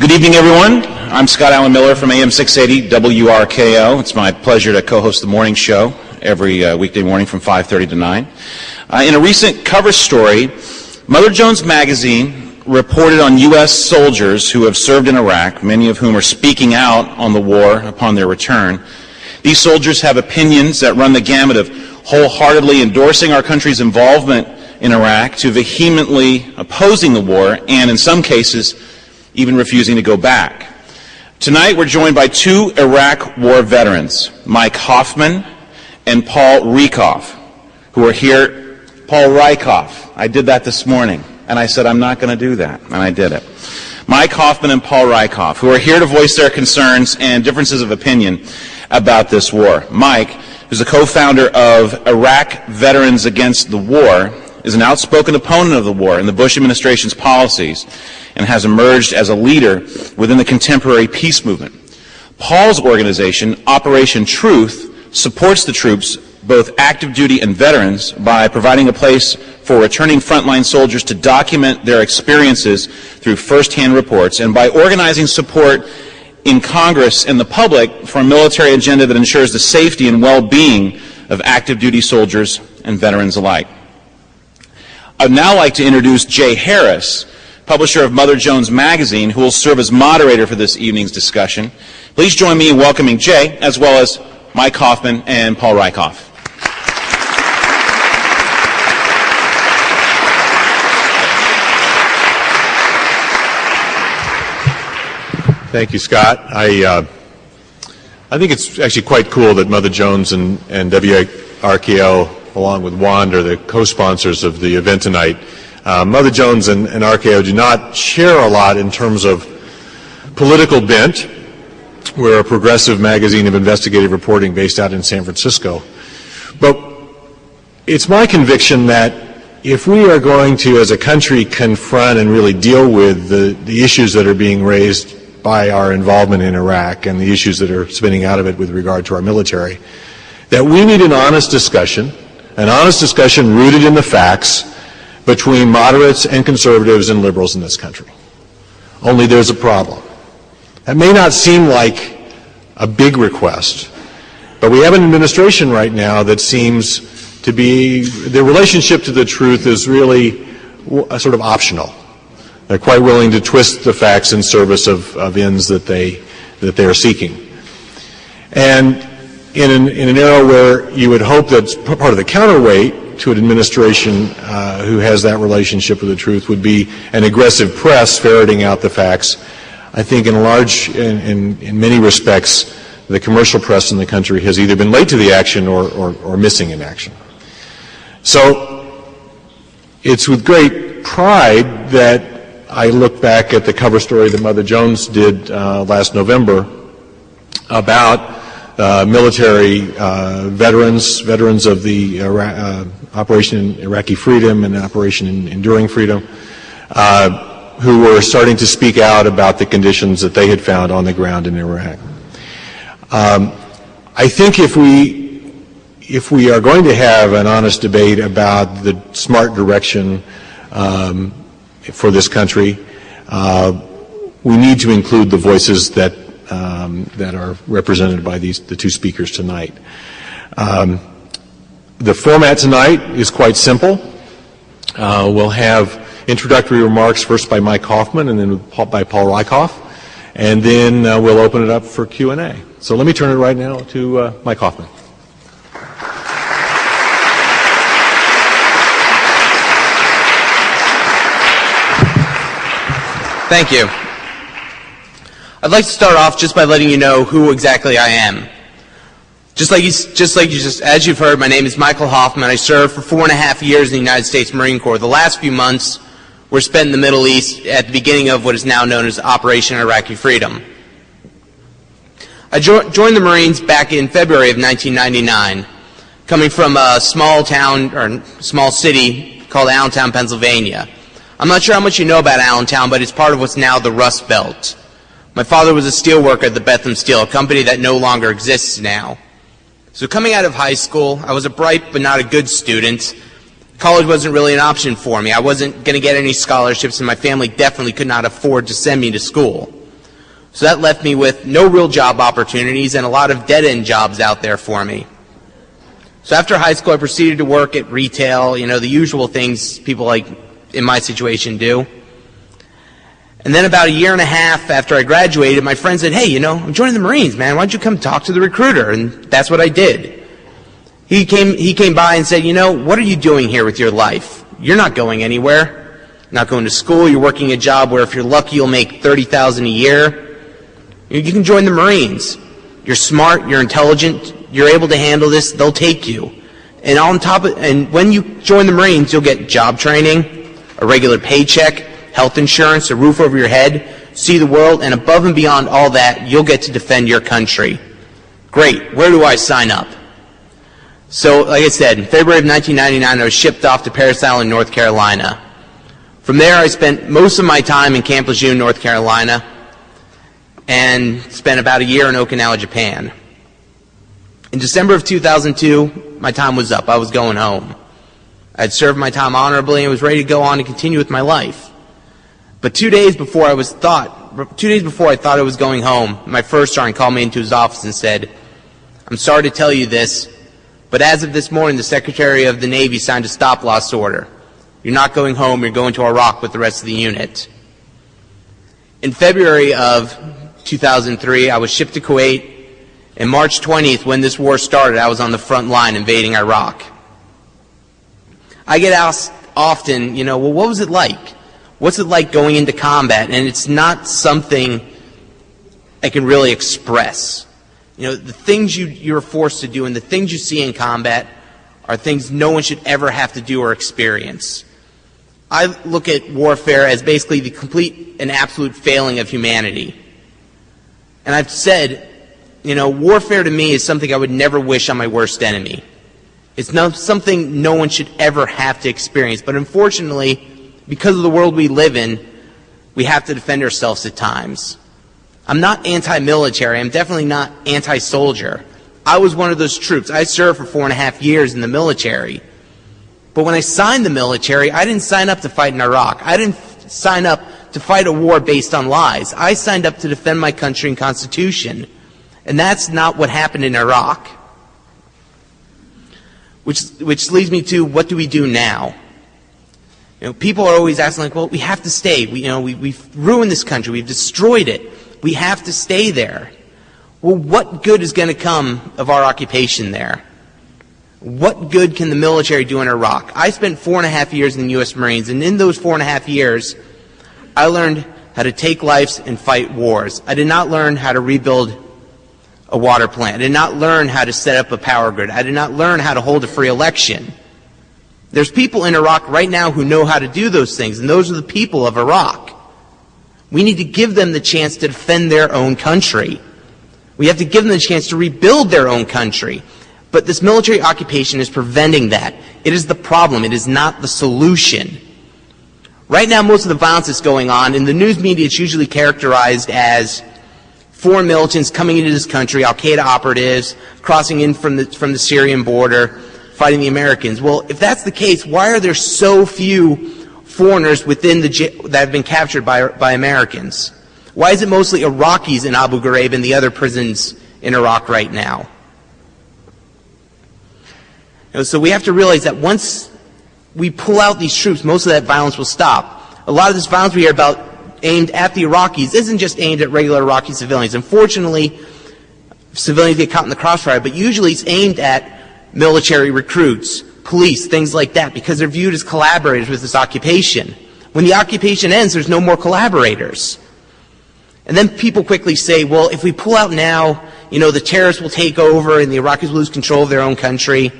Good evening, everyone. I'm Scott Allen Miller from AM 680 WRKO. It's my pleasure to co-host the morning show every weekday morning from 5:30 to 9. In a recent cover story, Mother Jones Magazine reported on U.S. soldiers who have served in Iraq, many of whom are speaking out on the war upon their return. These soldiers have opinions that run the gamut of wholeheartedly endorsing our country's involvement in Iraq to vehemently opposing the war and, in some cases, even refusing to go back. Tonight we're joined by two Iraq War veterans, Mike Hoffman and Paul Rieckhoff, who are here. Paul Rieckhoff. I did that this morning, and I said I'm not going to do that, and I did it. Mike Hoffman and Paul Rieckhoff, who are here to voice their concerns and differences of opinion about this war. Mike, who's the co-founder of Iraq Veterans Against the War, is an outspoken opponent of the war and the Bush administration's policies, and has emerged as a leader within the contemporary peace movement. Paul's organization, Operation Truth, supports the troops, both active duty and veterans, by providing a place for returning frontline soldiers to document their experiences through first-hand reports, and by organizing support in Congress and the public for a military agenda that ensures the safety and well-being of active duty soldiers and veterans alike. I'd now like to introduce Jay Harris, publisher of Mother Jones Magazine, who will serve as moderator for this evening's discussion. Please join me in welcoming Jay, as well as Mike Hoffman and Paul Rieckhoff. Thank you, Scott. I think it's actually quite cool that Mother Jones and WRKO, along with WAND, are the co-sponsors of the event tonight. Mother Jones and RKO do not share a lot in terms of political bent. We're a progressive magazine of investigative reporting based out in San Francisco. But it's my conviction that if we are going to, as a country, confront and really deal with the issues that are being raised by our involvement in Iraq and the issues that are spinning out of it with regard to our military, that we need an honest discussion rooted in the facts, between moderates and conservatives and liberals in this country. Only there's a problem. That may not seem like a big request, but we have an administration right now that seems to be, their relationship to the truth is really sort of optional. They're quite willing to twist the facts in service of ends that they are seeking. And in an era where you would hope that part of the counterweight to an administration who has that relationship with the truth would be an aggressive press ferreting out the facts, I think in many respects, the commercial press in the country has either been late to the action or missing in action. So it's with great pride that I look back at the cover story that Mother Jones did last November about military veterans of the Operation Iraqi Freedom and Operation Enduring Freedom, who were starting to speak out about the conditions that they had found on the ground in Iraq. I think if we are going to have an honest debate about the smart direction for this country, we need to include the voices that are represented by the two speakers tonight. The format tonight is quite simple. We'll have introductory remarks first by Mike Hoffman and then by Paul Rieckhoff, and then we'll open it up for Q&A. So let me turn it right now to Mike Hoffman. Thank you. I'd like to start off just by letting you know who exactly I am. As you've heard, my name is Michael Hoffman. I served for 4.5 years in the United States Marine Corps. The last few months were spent in the Middle East at the beginning of what is now known as Operation Iraqi Freedom. I joined the Marines back in February of 1999, coming from a small city called Allentown, Pennsylvania. I'm not sure how much you know about Allentown, but it's part of what's now the Rust Belt. My father was a steel worker at the Bethlehem Steel, a company that no longer exists now. So coming out of high school, I was a bright but not a good student. College wasn't really an option for me. I wasn't going to get any scholarships, and my family definitely could not afford to send me to school. So that left me with no real job opportunities and a lot of dead-end jobs out there for me. So after high school, I proceeded to work at retail, the usual things people like in my situation do. And then about a year and a half after I graduated, my friend said, hey, I'm joining the Marines, man. Why don't you come talk to the recruiter? And that's what I did. He came by and said, what are you doing here with your life? You're not going anywhere. Not going to school. You're working a job where if you're lucky, you'll make $30,000 a year. You can join the Marines. You're smart. You're intelligent. You're able to handle this. They'll take you. And when you join the Marines, you'll get job training, a regular paycheck, health insurance, a roof over your head, see the world, and above and beyond all that, you'll get to defend your country. Great. Where do I sign up? So, like I said, in February of 1999, I was shipped off to Parris Island, North Carolina. From there, I spent most of my time in Camp Lejeune, North Carolina, and spent about a year in Okinawa, Japan. In December of 2002, my time was up. I was going home. I had served my time honorably and was ready to go on and continue with my life. But 2 days before I thought I was going home, my first sergeant called me into his office and said, I'm sorry to tell you this, but as of this morning, the Secretary of the Navy signed a stop-loss order. You're not going home, you're going to Iraq with the rest of the unit. In February of 2003, I was shipped to Kuwait, and March 20th, when this war started, I was on the front line invading Iraq. I get asked often, well, what was it like? What's it like going into combat? And it's not something I can really express. The things you're forced to do and the things you see in combat are things no one should ever have to do or experience. I look at warfare as basically the complete and absolute failing of humanity. And I've said, warfare to me is something I would never wish on my worst enemy. It's not something no one should ever have to experience. But unfortunately, because of the world we live in, we have to defend ourselves at times. I'm not anti-military. I'm definitely not anti-soldier. I was one of those troops. I served for 4.5 years in the military. But when I signed the military, I didn't sign up to fight in Iraq. I didn't sign up to fight a war based on lies. I signed up to defend my country and Constitution. And that's not what happened in Iraq. Which leads me to, what do we do now? People are always asking, well, we have to stay. We've ruined this country. We've destroyed it. We have to stay there. Well, what good is going to come of our occupation there? What good can the military do in Iraq? I spent 4.5 years in the U.S. Marines, and in those 4.5 years, I learned how to take lives and fight wars. I did not learn how to rebuild a water plant. I did not learn how to set up a power grid. I did not learn how to hold a free election. There's people in Iraq right now who know how to do those things, and those are the people of Iraq. We need to give them the chance to defend their own country. We have to give them the chance to rebuild their own country. But this military occupation is preventing that. It is the problem. It is not the solution. Right now, most of the violence that's going on, in the news media, it's usually characterized as foreign militants coming into this country, Al-Qaeda operatives, crossing in from the Syrian border, fighting the Americans. Well, if that's the case, why are there so few foreigners within that have been captured by Americans? Why is it mostly Iraqis in Abu Ghraib and the other prisons in Iraq right now? So we have to realize that once we pull out these troops, most of that violence will stop. A lot of this violence we hear about aimed at the Iraqis isn't just aimed at regular Iraqi civilians. Unfortunately, civilians get caught in the crossfire, but usually it's aimed at military recruits, police, things like that, because they're viewed as collaborators with this occupation. When the occupation ends, there's no more collaborators. And then people quickly say, well, if we pull out now, the terrorists will take over and the Iraqis will lose control of their own country.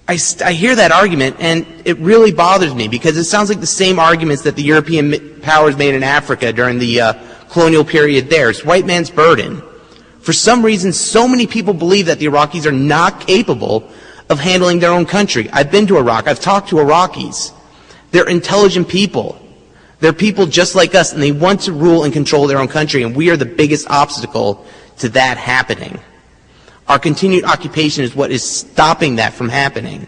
I hear that argument, and it really bothers me, because it sounds like the same arguments that the European powers made in Africa during the colonial period there. It's white man's burden. For some reason, so many people believe that the Iraqis are not capable of handling their own country. I've been to Iraq. I've talked to Iraqis. They're intelligent people. They're people just like us, and they want to rule and control their own country, and we are the biggest obstacle to that happening. Our continued occupation is what is stopping that from happening.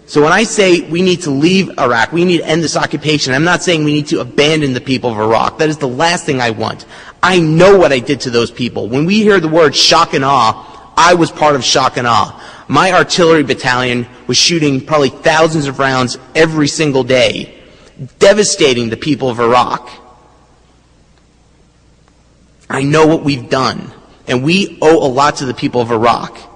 So when I say we need to leave Iraq, we need to end this occupation, I'm not saying we need to abandon the people of Iraq. That is the last thing I want. I know what I did to those people. When we hear the word shock and awe, I was part of shock and awe. My artillery battalion was shooting probably thousands of rounds every single day, devastating the people of Iraq. I know what we've done, and we owe a lot to the people of Iraq.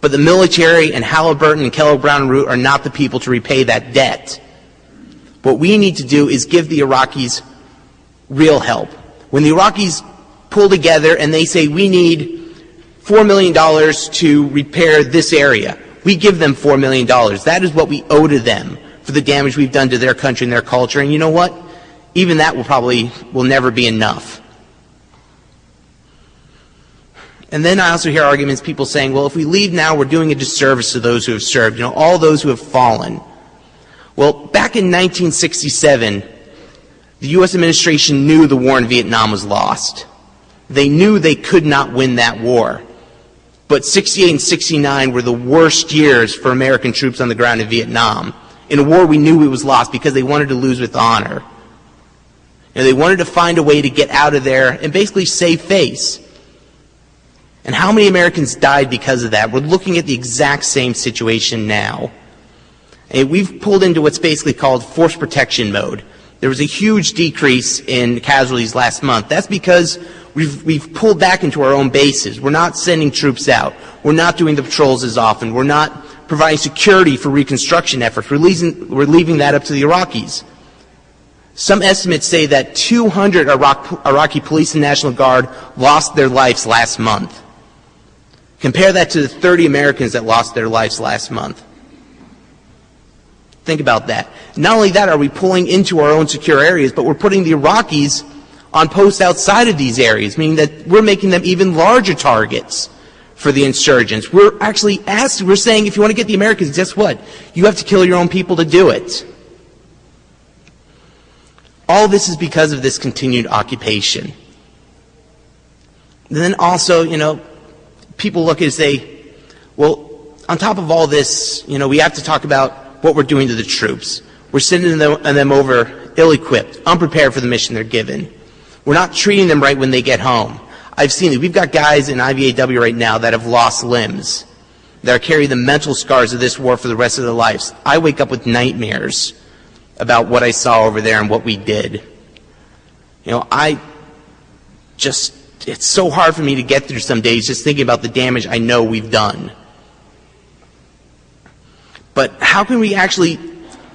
But the military and Halliburton and Kellogg Brown and Root are not the people to repay that debt. What we need to do is give the Iraqis real help. When the Iraqis pull together and they say we need $4 million to repair this area, we give them $4 million. That is what we owe to them for the damage we've done to their country and their culture. And you know what? Even that will never be enough. And then I also hear arguments, people saying, well, if we leave now, we're doing a disservice to those who have served, all those who have fallen. Well, back in 1967, the U.S. administration knew the war in Vietnam was lost. They knew they could not win that war. But 68 and 69 were the worst years for American troops on the ground in Vietnam, in a war we knew it was lost because they wanted to lose with honor. They wanted to find a way to get out of there and basically save face. And how many Americans died because of that? We're looking at the exact same situation now. And we've pulled into what's basically called force protection mode. There was a huge decrease in casualties last month. That's because we've pulled back into our own bases. We're not sending troops out. We're not doing the patrols as often. We're not providing security for reconstruction efforts. We're leaving that up to the Iraqis. Some estimates say that 200 Iraqi police and National Guard lost their lives last month. Compare that to the 30 Americans that lost their lives last month. Think about that. Not only that are we pulling into our own secure areas, but we're putting the Iraqis on posts outside of these areas, meaning that we're making them even larger targets for the insurgents. We're actually we're saying if you want to get the Americans, guess what? You have to kill your own people to do it. All this is because of this continued occupation. And then also, people look and say, well, on top of all this, we have to talk about what we're doing to the troops. We're sending them over ill-equipped, unprepared for the mission they're given. We're not treating them right when they get home. I've seen it. We've got guys in IVAW right now that have lost limbs, that are carrying the mental scars of this war for the rest of their lives. I wake up with nightmares about what I saw over there and what we did. It's so hard for me to get through some days just thinking about the damage I know we've done. But how can we actually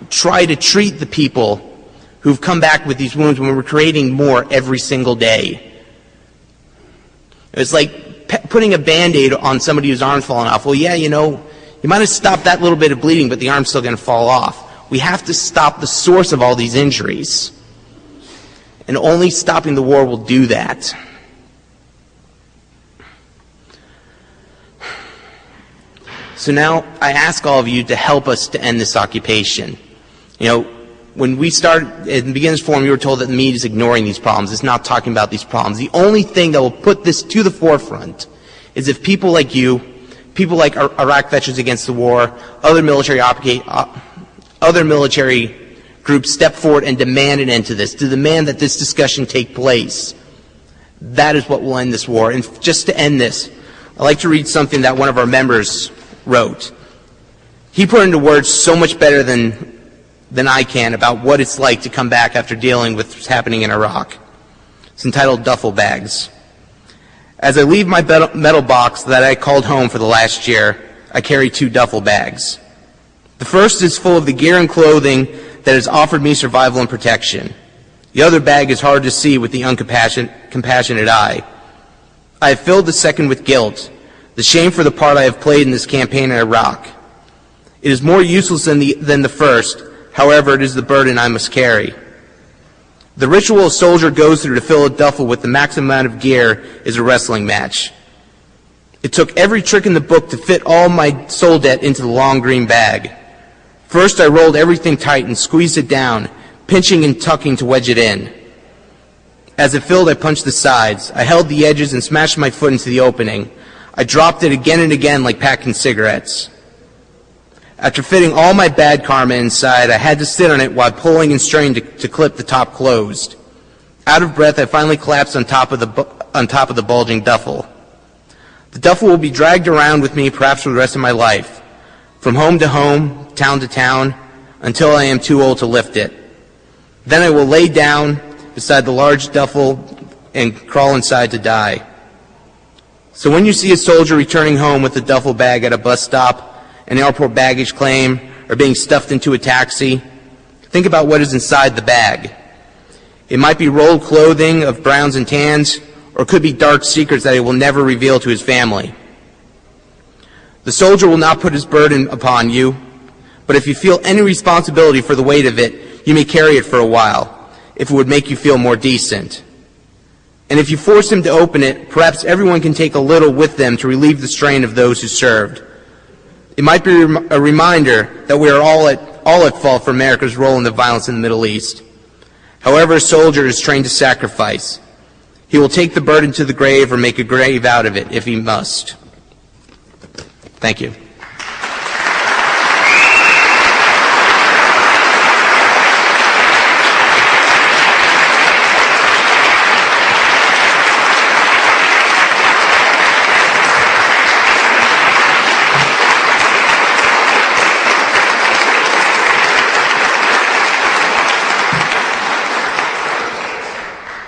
try to treat the people who've come back with these wounds when we're creating more every single day? It's like putting a Band-Aid on somebody whose arm's falling off. Well, yeah, you might have stopped that little bit of bleeding, but the arm's still going to fall off. We have to stop the source of all these injuries. And only stopping the war will do that. So now I ask all of you to help us to end this occupation. When we started at the beginner's forum, we were told that the media is ignoring these problems. It's not talking about these problems. The only thing that will put this to the forefront is if people like you, people like Iraq Veterans Against the War, other military groups step forward and demand an end to this, to demand that this discussion take place. That is what will end this war. And just to end this, I'd like to read something that one of our members wrote. He put into words so much better than I can about what it's like to come back after dealing with what's happening in Iraq. It's entitled Duffel Bags. As I leave my metal box that I called home for the last year, I carry 2 duffel bags. The first is full of the gear and clothing that has offered me survival and protection. The other bag is hard to see with the compassionate eye. I have filled the second with guilt, the shame for the part I have played in this campaign in Iraq. It is more useless than the first, however, it is the burden I must carry. The ritual a soldier goes through to fill a duffel with the maximum amount of gear is a wrestling match. It took every trick in the book to fit all my soul debt into the long green bag. First, I rolled everything tight and squeezed it down, pinching and tucking to wedge it in. As it filled, I punched the sides. I held the edges and smashed my foot into the opening. I dropped it again and again like packing cigarettes. After fitting all my bad karma inside, I had to sit on it while pulling and straining to clip the top closed. Out of breath, I finally collapsed on top of the bulging duffel. The duffel will be dragged around with me perhaps for the rest of my life, from home to home, town to town, until I am too old to lift it. Then I will lay down beside the large duffel and crawl inside to die. So when you see a soldier returning home with a duffel bag at a bus stop, an airport baggage claim, or being stuffed into a taxi, think about what is inside the bag. It might be rolled clothing of browns and tans, or could be dark secrets that he will never reveal to his family. The soldier will not put his burden upon you, but if you feel any responsibility for the weight of it, you may carry it for a while, if it would make you feel more decent. And if you force him to open it, perhaps everyone can take a little with them to relieve the strain of those who served. It might be a reminder that we are all at fault for America's role in the violence in the Middle East. However, a soldier is trained to sacrifice. He will take the burden to the grave or make a grave out of it if he must. Thank you.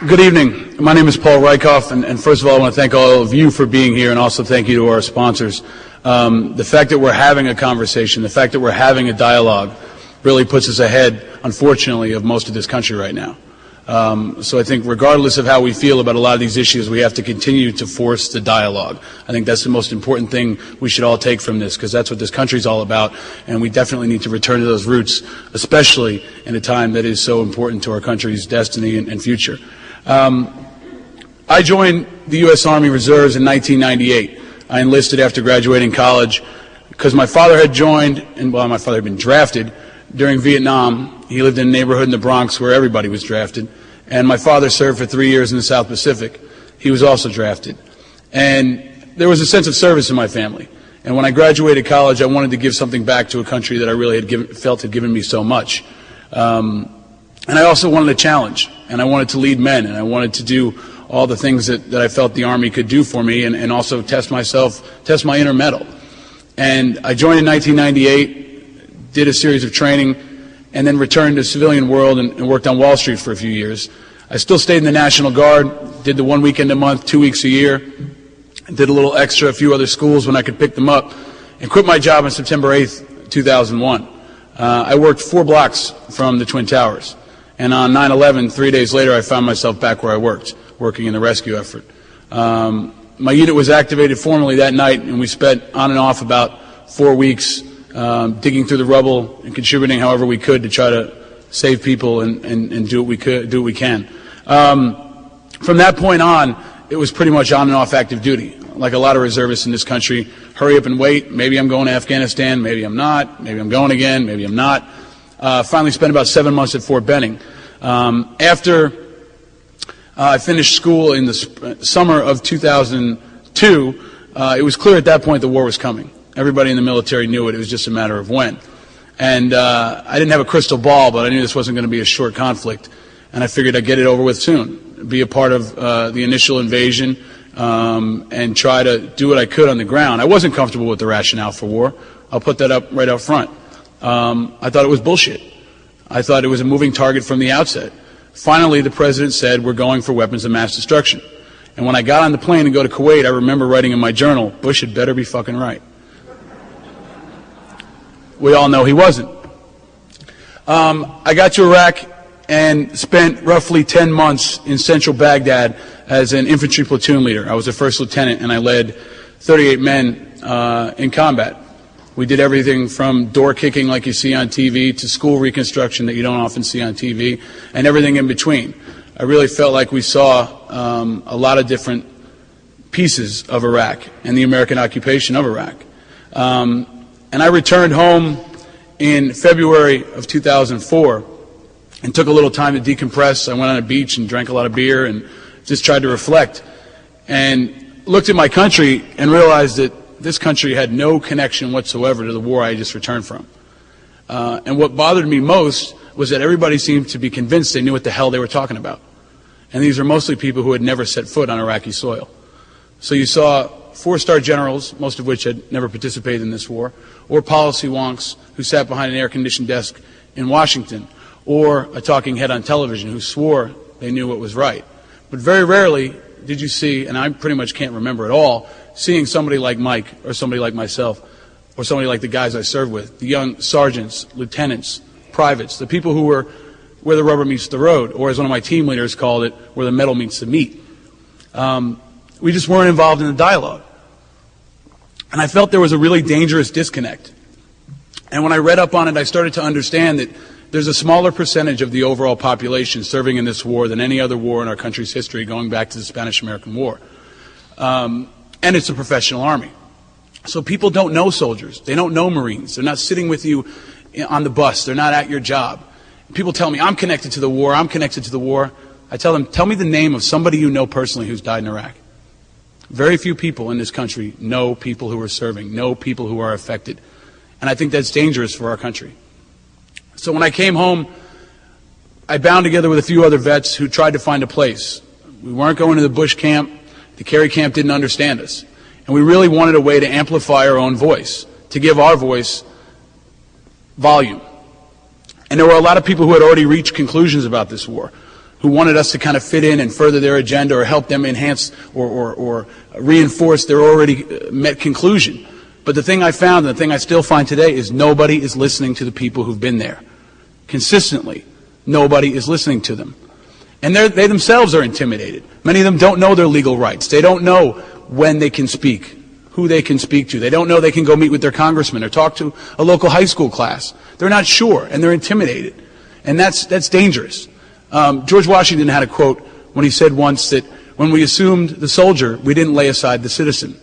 Good evening. My name is Paul Rieckhoff, and first of all, I want to thank all of you for being here, and also thank you to our sponsors. The fact that we're having a conversation, the fact that we're having a dialogue, really puts us ahead, unfortunately, of most of this country right now. So I think regardless of how we feel about a lot of these issues, we have to continue to force the dialogue. I think that's the most important thing we should all take from this, because that's what this country is all about, and we definitely need to return to those roots, especially in a time that is so important to our country's destiny and future. I joined the U.S. Army Reserves in 1998. I enlisted after graduating college because my father had joined, and well, my father had been drafted during Vietnam. He lived in a neighborhood in the Bronx where everybody was drafted, and my father served for 3 years in the South Pacific. He was also drafted. And there was a sense of service in my family. And when I graduated college, I wanted to give something back to a country that I really felt had given me so much. And I also wanted a challenge, and I wanted to lead men, and I wanted to do all the things that I felt the Army could do for me, and also test my inner metal. And I joined in 1998, did a series of training, and then returned to the civilian world and worked on Wall Street for a few years. I still stayed in the National Guard, did the 1 weekend a month, 2 weeks a year, did a little extra, a few other schools when I could pick them up, and quit my job on September 8th, 2001. I worked 4 blocks from the Twin Towers. And on 9/11, 3 days later, I found myself back where I worked, working in the rescue effort. My unit was activated formally that night, and we spent on and off about 4 weeks digging through the rubble and contributing however we could to try to save people and do what we can. From that point on, it was pretty much on and off active duty. Like a lot of reservists in this country, hurry up and wait. Maybe I'm going to Afghanistan, maybe I'm not, maybe I'm going again, maybe I'm not. Finally spent about 7 months at Fort Benning. After I finished school in the summer of 2002, it was clear at that point the war was coming. Everybody in the military knew it. It was just a matter of when. And I didn't have a crystal ball, but I knew this wasn't going to be a short conflict. And I figured I'd get it over with soon, be a part of the initial invasion, and try to do what I could on the ground. I wasn't comfortable with the rationale for war. I'll put that up right up front. I thought it was bullshit. I thought it was a moving target from the outset. Finally, the president said, we're going for weapons of mass destruction. And when I got on the plane to go to Kuwait, I remember writing in my journal, Bush had better be fucking right. We all know he wasn't. I got to Iraq and spent roughly 10 months in central Baghdad as an infantry platoon leader. I was a first lieutenant, and I led 38 men in combat. We did everything from door kicking like you see on TV to school reconstruction that you don't often see on TV, and everything in between. I really felt like we saw a lot of different pieces of Iraq and the American occupation of Iraq. And I returned home in February of 2004 and took a little time to decompress. I went on a beach and drank a lot of beer and just tried to reflect and looked at my country and realized that this country had no connection whatsoever to the war I just returned from. And what bothered me most was that everybody seemed to be convinced they knew what the hell they were talking about. And these are mostly people who had never set foot on Iraqi soil. So you saw four-star generals, most of which had never participated in this war, or policy wonks who sat behind an air-conditioned desk in Washington, or a talking head on television who swore they knew what was right. But very rarely did you see, and I pretty much can't remember at all, seeing somebody like Mike or somebody like myself or somebody like the guys I served with, the young sergeants, lieutenants, privates, the people who were where the rubber meets the road, or as one of my team leaders called it, where the metal meets the meat. We just weren't involved in the dialogue. And I felt there was a really dangerous disconnect. And when I read up on it, I started to understand that there's a smaller percentage of the overall population serving in this war than any other war in our country's history, going back to the Spanish-American War. And it's a professional army. So people don't know soldiers. They don't know Marines. They're not sitting with you on the bus. They're not at your job. People tell me, I'm connected to the war, I'm connected to the war. I tell them, tell me the name of somebody you know personally who's died in Iraq. Very few people in this country know people who are serving, know people who are affected. And I think that's dangerous for our country. So when I came home, I bound together with a few other vets who tried to find a place. We weren't going to the Bush camp. The Kerry camp didn't understand us. And we really wanted a way to amplify our own voice, to give our voice volume. And there were a lot of people who had already reached conclusions about this war, who wanted us to kind of fit in and further their agenda or help them enhance or reinforce their already met conclusion. But the thing I found, and the thing I still find today, is nobody is listening to the people who've been there. Consistently, nobody is listening to them. And they themselves are intimidated. Many of them don't know their legal rights. They don't know when they can speak, who they can speak to. They don't know they can go meet with their congressman or talk to a local high school class. They're not sure, and they're intimidated. And that's dangerous. George Washington had a quote when he said once that when we assumed the soldier, we didn't lay aside the citizen.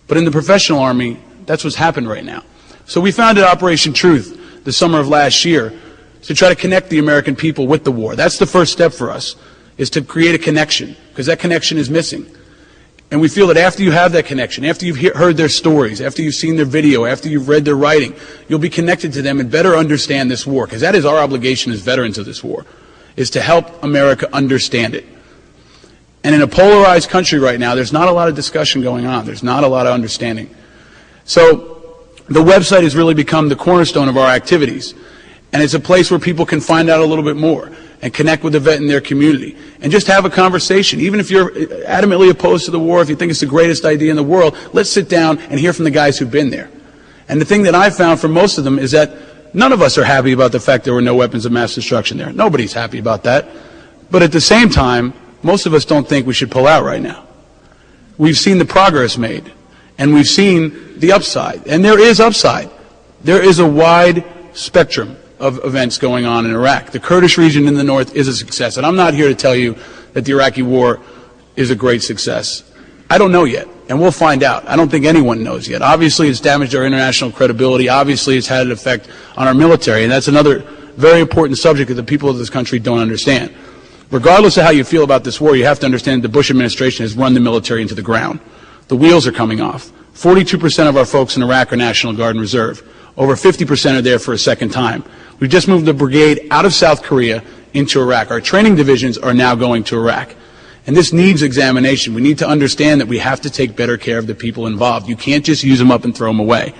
But in the professional army, that's what's happened right now. So we founded Operation Truth the summer of last year to try to connect the American people with the war. That's the first step for us, is to create a connection, because that connection is missing. And we feel that after you have that connection, after you've heard their stories, after you've seen their video, after you've read their writing, you'll be connected to them and better understand this war, because that is our obligation as veterans of this war, is to help America understand it. And in a polarized country right now, there's not a lot of discussion going on. There's not a lot of understanding. So the website has really become the cornerstone of our activities. And it's a place where people can find out a little bit more and connect with the vet in their community and just have a conversation. Even if you're adamantly opposed to the war, if you think it's the greatest idea in the world, let's sit down and hear from the guys who've been there. And the thing that I found from most of them is that none of us are happy about the fact there were no weapons of mass destruction there. Nobody's happy about that. But at the same time, most of us don't think we should pull out right now. We've seen the progress made, and we've seen the upside. And there is upside. There is a wide spectrum of events going on in Iraq. The Kurdish region in the north is a success. And I'm not here to tell you that the Iraqi war is a great success. I don't know yet, and we'll find out. I don't think anyone knows yet. Obviously, it's damaged our international credibility. Obviously, it's had an effect on our military, and that's another very important subject that the people of this country don't understand. Regardless of how you feel about this war, you have to understand the Bush administration has run the military into the ground. The wheels are coming off. 42% of our folks in Iraq are National Guard and Reserve. Over 50% are there for a second time. We've just moved the brigade out of South Korea into Iraq. Our training divisions are now going to Iraq. And this needs examination. We need to understand that we have to take better care of the people involved. You can't just use them up and throw them away.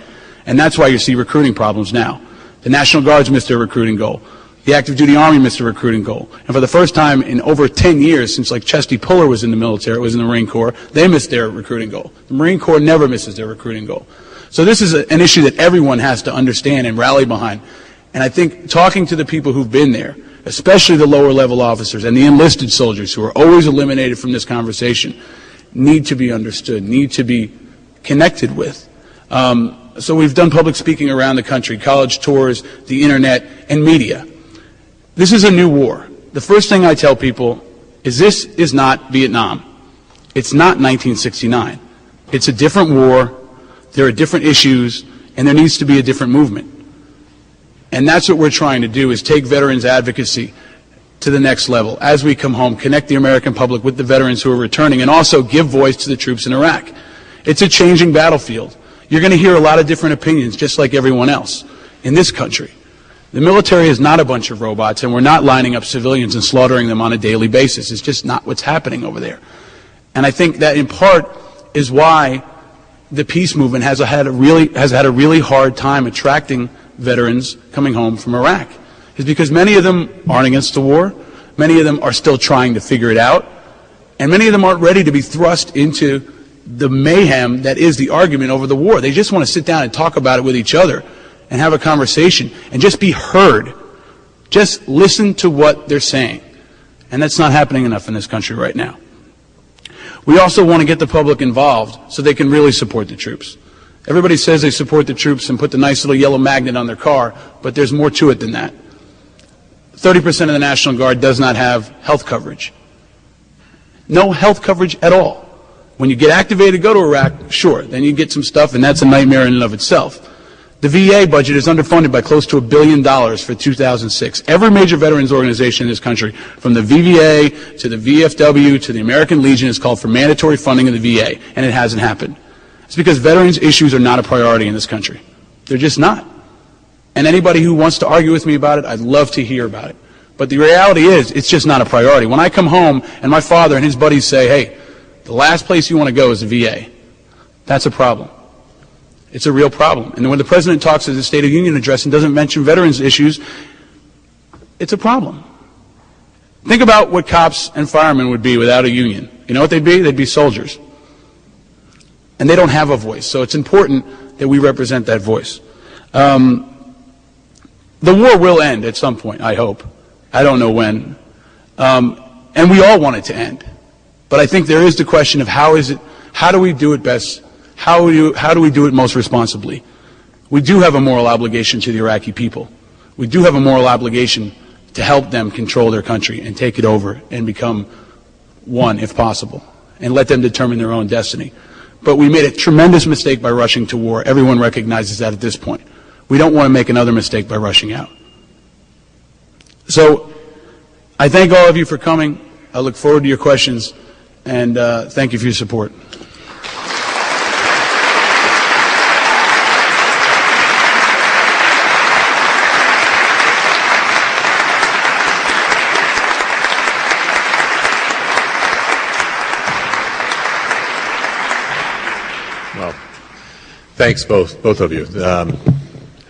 And that's why you see recruiting problems now. The National Guards missed their recruiting goal. The active duty Army missed a recruiting goal. And for the first time in over 10 years, since like Chesty Puller was in the military, was in the Marine Corps, they missed their recruiting goal. The Marine Corps never misses their recruiting goal. So this is an issue that everyone has to understand and rally behind. And I think talking to the people who've been there, especially the lower level officers and the enlisted soldiers who are always eliminated from this conversation, need to be understood, need to be connected with. So we've done public speaking around the country, college tours, the internet, and media. This is a new war. The first thing I tell people is this is not Vietnam. It's not 1969. It's a different war. There are different issues, and there needs to be a different movement. And that's what we're trying to do, is take veterans advocacy to the next level. As we come home, connect the American public with the veterans who are returning, and also give voice to the troops in Iraq. It's a changing battlefield. You're going to hear a lot of different opinions, just like everyone else in this country. The military is not a bunch of robots, and we're not lining up civilians and slaughtering them on a daily basis. It's just not what's happening over there. And I think that in part is why the peace movement has had a really hard time attracting veterans coming home from Iraq. Is because many of them aren't against the war, many of them are still trying to figure it out, and many of them aren't ready to be thrust into the mayhem that is the argument over the war. They just want to sit down and talk about it with each other and have a conversation and just be heard. Just listen to what they're saying. And that's not happening enough in this country right now. We also want to get the public involved so they can really support the troops. Everybody says they support the troops and put the nice little yellow magnet on their car, but there's more to it than that. 30% of the National Guard does not have health coverage. No health coverage at all. When you get activated, go to Iraq, sure, then you get some stuff, and that's a nightmare in and of itself. The VA budget is underfunded by close to $1 billion for 2006. Every major veterans organization in this country, from the VVA to the VFW to the American Legion, has called for mandatory funding of the VA, and it hasn't happened. It's because veterans issues are not a priority in this country. They're just not. And anybody who wants to argue with me about it, I'd love to hear about it. But the reality is, it's just not a priority. When I come home and my father and his buddies say, hey, the last place you want to go is the VA, that's a problem. It's a real problem. And when the President talks at the State of the Union address and doesn't mention veterans issues, it's a problem. Think about what cops and firemen would be without a union. You know what they'd be? They'd be soldiers. And they don't have a voice, so it's important that we represent that voice. The war will end at some point, I hope. I don't know when. And we all want it to end. But I think there is the question of how do we do it best? How do we do it most responsibly? We do have a moral obligation to the Iraqi people. We do have a moral obligation to help them control their country and take it over and become one, if possible, and let them determine their own destiny. But we made a tremendous mistake by rushing to war. Everyone recognizes that at this point. We don't want to make another mistake by rushing out. So I thank all of you for coming. I look forward to your questions, and thank you for your support. Well, thanks both of you.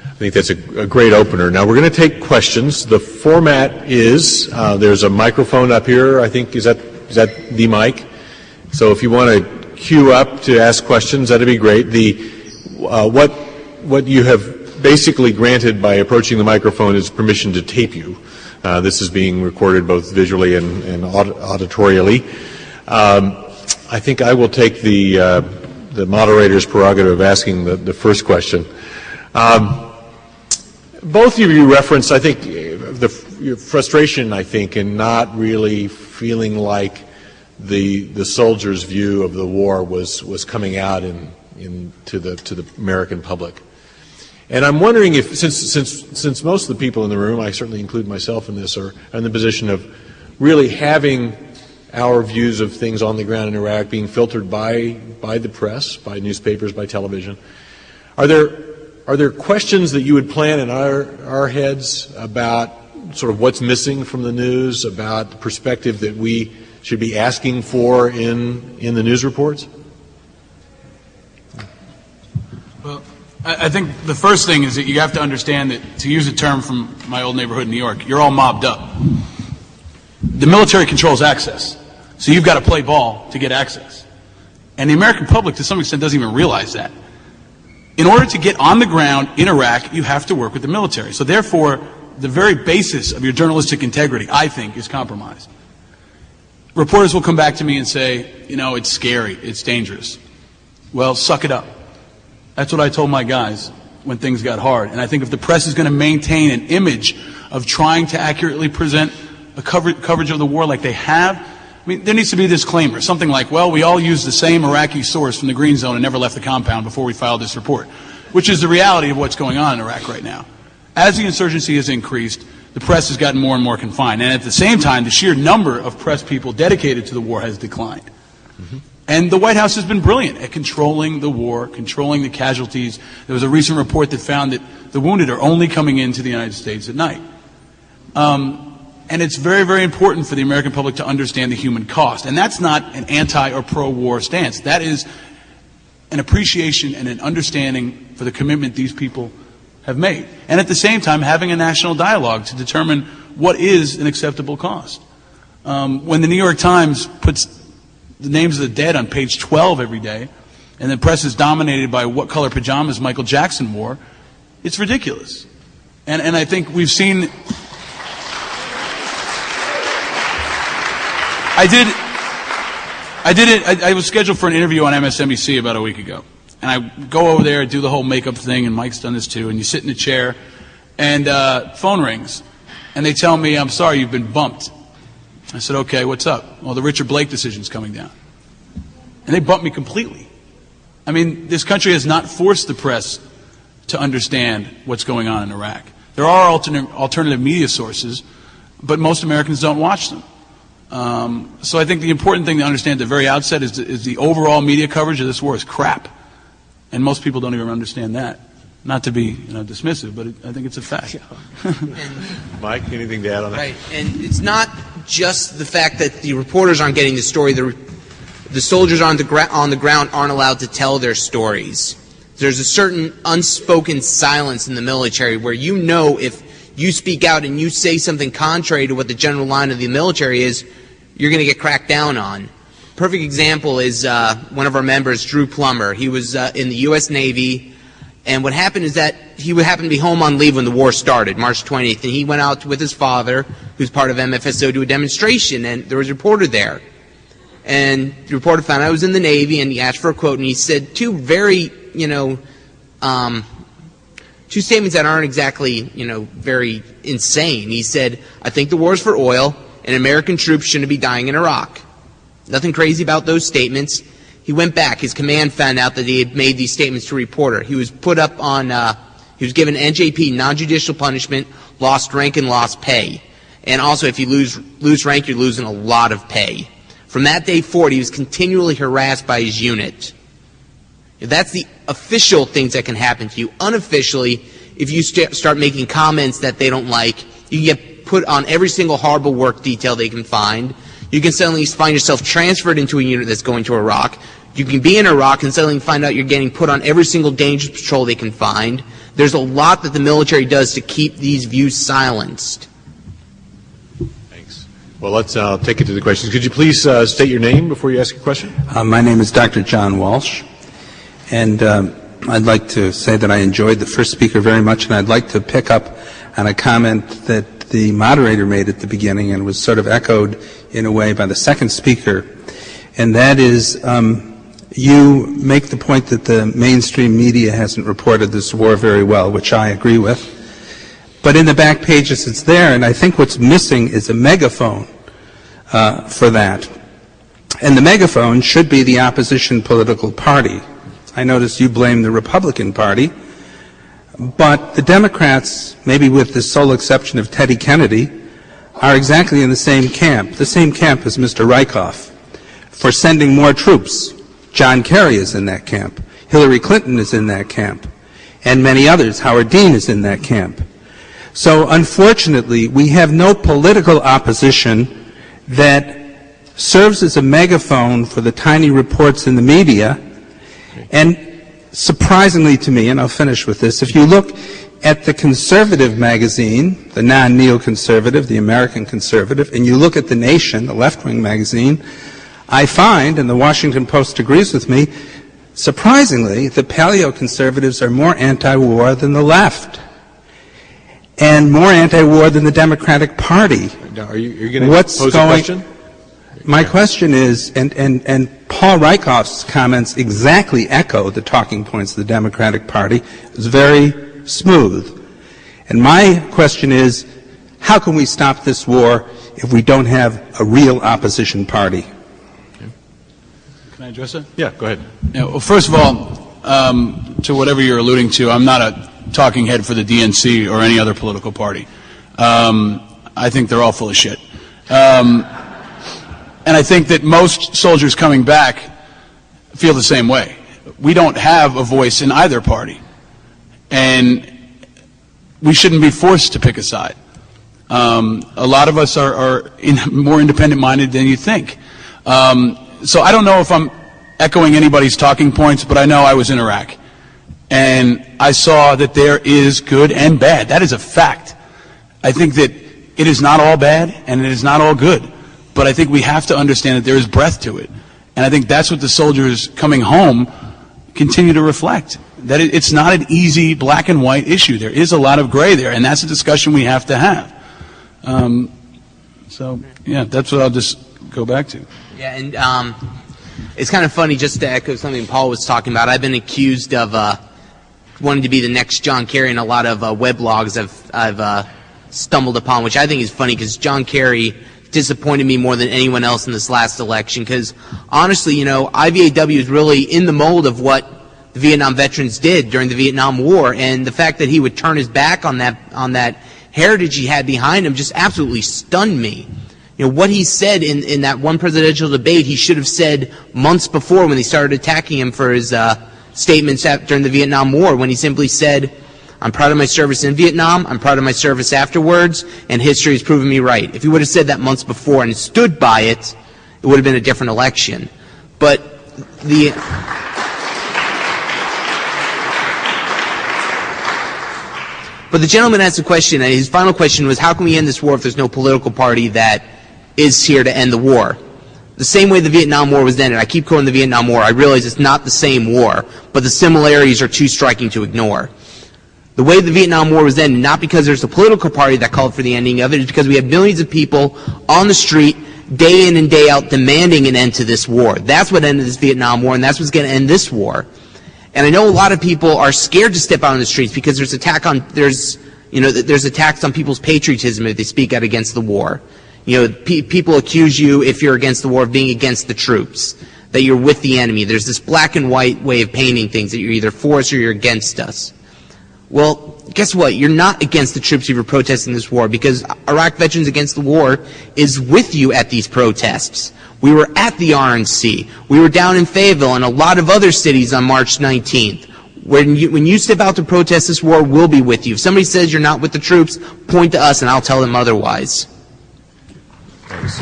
I think that's a great opener. Now we're going to take questions. The format is there's a microphone up here. I think is that the mic. So if you want to queue up to ask questions, that'd be great. What you have basically granted by approaching the microphone is permission to tape you. This is being recorded both visually and auditorially. I think I will take the moderator's prerogative of asking the first question. Both of you referenced, I think, your frustration, I think, in not really feeling like the soldiers' view of the war was coming out to the American public. And I'm wondering if, since most of the people in the room, I certainly include myself in this, are in the position of really having our views of things on the ground in Iraq being filtered by the press, by newspapers, by television, are there questions that you would plant in our heads about sort of what's missing from the news, about the perspective that we should be asking for in the news reports? Well, I think the first thing is that you have to understand that, to use a term from my old neighborhood in New York, you're all mobbed up. The military controls access, so you've got to play ball to get access. And the American public, to some extent, doesn't even realize that. In order to get on the ground in Iraq, you have to work with the military. So therefore, the very basis of your journalistic integrity, I think, is compromised. Reporters will come back to me and say, you know, it's scary, it's dangerous. Well, suck it up. That's what I told my guys when things got hard. And I think if the press is going to maintain an image of trying to accurately present a coverage of the war like they have, I mean, there needs to be a disclaimer, something like, well, we all used the same Iraqi source from the Green Zone and never left the compound before we filed this report, which is the reality of what's going on in Iraq right now. As the insurgency has increased, the press has gotten more and more confined. And at the same time, the sheer number of press people dedicated to the war has declined. Mm-hmm. And the White House has been brilliant at controlling the war, controlling the casualties. There was a recent report that found that the wounded are only coming into the United States at night. And it's very, very important for the American public to understand the human cost. And that's not an anti- or pro-war stance. That is an appreciation and an understanding for the commitment these people have made. And at the same time, having a national dialogue to determine what is an acceptable cost. When the New York Times puts the names of the dead on page 12 every day, and the press is dominated by what color pajamas Michael Jackson wore, it's ridiculous. And I think we've seen... I was scheduled for an interview on MSNBC about a week ago. And I go over there, do the whole makeup thing, and Mike's done this too, and you sit in a chair, and phone rings. And they tell me, I'm sorry, you've been bumped. I said, okay, what's up? Well, the Richard Blake decision's coming down. And they bumped me completely. I mean, this country has not forced the press to understand what's going on in Iraq. There are alternative media sources, but most Americans don't watch them. So I think the important thing to understand at the very outset is the overall media coverage of this war is crap. And most people don't even understand that. Not to be dismissive, but I think it's a fact. Mike, anything to add on that? Right, and it's not just the fact that the reporters aren't getting the story. The soldiers on the ground aren't allowed to tell their stories. There's a certain unspoken silence in the military where if you speak out and you say something contrary to what the general line of the military is, you're going to get cracked down on. Perfect example is one of our members, Drew Plummer. He was in the U.S. Navy, and what happened is that he happened to be home on leave when the war started, March 20th, and he went out with his father, who's part of MFSO, to a demonstration, and there was a reporter there. And the reporter found out I was in the Navy, and he asked for a quote, and he said two very, two statements that aren't exactly, very insane. He said, I think the war is for oil, and American troops shouldn't be dying in Iraq. Nothing crazy about those statements. He went back. His command found out that he had made these statements to a reporter. He was put up on, he was given NJP, non-judicial punishment, lost rank and lost pay. And also, if you lose rank, you're losing a lot of pay. From that day forward, he was continually harassed by his unit. That's the official things that can happen to you. Unofficially, if you start making comments that they don't like, you get put on every single horrible work detail they can find. You can suddenly find yourself transferred into a unit that's going to Iraq. You can be in Iraq and suddenly find out you're getting put on every single dangerous patrol they can find. There's a lot that the military does to keep these views silenced. Thanks. Well, let's take it to the questions. Could you please state your name before you ask your question? My name is Dr. John Walsh, and I'd like to say that I enjoyed the first speaker very much, and I'd like to pick up on a comment that the moderator made at the beginning and was sort of echoed in a way by the second speaker, and that is you make the point that the mainstream media hasn't reported this war very well, which I agree with. But in the back pages it's there, and I think what's missing is a megaphone for that. And the megaphone should be the opposition political party. I notice you blame the Republican Party, but the Democrats, maybe with the sole exception of Teddy Kennedy, are exactly in the same camp as Mr. Rieckhoff, for sending more troops. John Kerry is in that camp. Hillary Clinton is in that camp. And many others. Howard Dean is in that camp. So unfortunately, we have no political opposition that serves as a megaphone for the tiny reports in the media. And surprisingly to me, and I'll finish with this, if you look at the conservative magazine, the non-neoconservative, the American Conservative, and you look at The Nation, the left-wing magazine, I find, and the Washington Post agrees with me, surprisingly, the paleo-conservatives are more anti-war than the left, and more anti-war than the Democratic Party. Now, are you going to pose a question? My question is, and Paul Rieckhoff's comments exactly echo the talking points of the Democratic Party. It's very smooth. And my question is, how can we stop this war if we don't have a real opposition party? Can I address it? Yeah, go ahead. Yeah, well, first of all, to whatever you're alluding to, I'm not a talking head for the DNC or any other political party. I think they're all full of shit. And I think that most soldiers coming back feel the same way. We don't have a voice in either party, and we shouldn't be forced to pick a side. A lot of us are more independent-minded than you think. So I don't know if I'm echoing anybody's talking points, but I know I was in Iraq, and I saw that there is good and bad. That is a fact. I think that it is not all bad and it is not all good, but I think we have to understand that there is breadth to it. And I think that's what the soldiers coming home continue to reflect, that it's not an easy black and white issue. There is a lot of gray there, and that's a discussion we have to have. So, yeah, that's what I'll just go back to. Yeah, and it's kind of funny, just to echo something Paul was talking about. I've been accused of wanting to be the next John Kerry in a lot of weblogs I've stumbled upon, which I think is funny because John Kerry disappointed me more than anyone else in this last election, because honestly, IVAW is really in the mold of what the Vietnam veterans did during the Vietnam War, and the fact that he would turn his back on that heritage he had behind him just absolutely stunned me. What he said in that one presidential debate, he should have said months before when they started attacking him for his statements during the Vietnam War, when he simply said, "I'm proud of my service in Vietnam, I'm proud of my service afterwards, and history has proven me right." If he would have said that months before and stood by it, it would have been a different election. But the gentleman asked a question, and his final question was, how can we end this war if there's no political party that is here to end the war? The same way the Vietnam War was ended. I keep quoting the Vietnam War. I realize it's not the same war, but the similarities are too striking to ignore. The way the Vietnam War was ended, not because there's a political party that called for the ending of it, it's because we have millions of people on the street day in and day out demanding an end to this war. That's what ended this Vietnam War, and that's what's going to end this war. And I know a lot of people are scared to step out on the streets because there's attacks on people's patriotism if they speak out against the war. People accuse you, if you're against the war, of being against the troops, that you're with the enemy. There's this black and white way of painting things, that you're either for us or you're against us. Well, guess what? You're not against the troops if you're protesting this war, because Iraq Veterans Against the War is with you at these protests. We were at the RNC. We were down in Fayetteville and a lot of other cities on March 19th. When you step out to protest this war, we'll be with you. If somebody says you're not with the troops, point to us and I'll tell them otherwise. Thanks.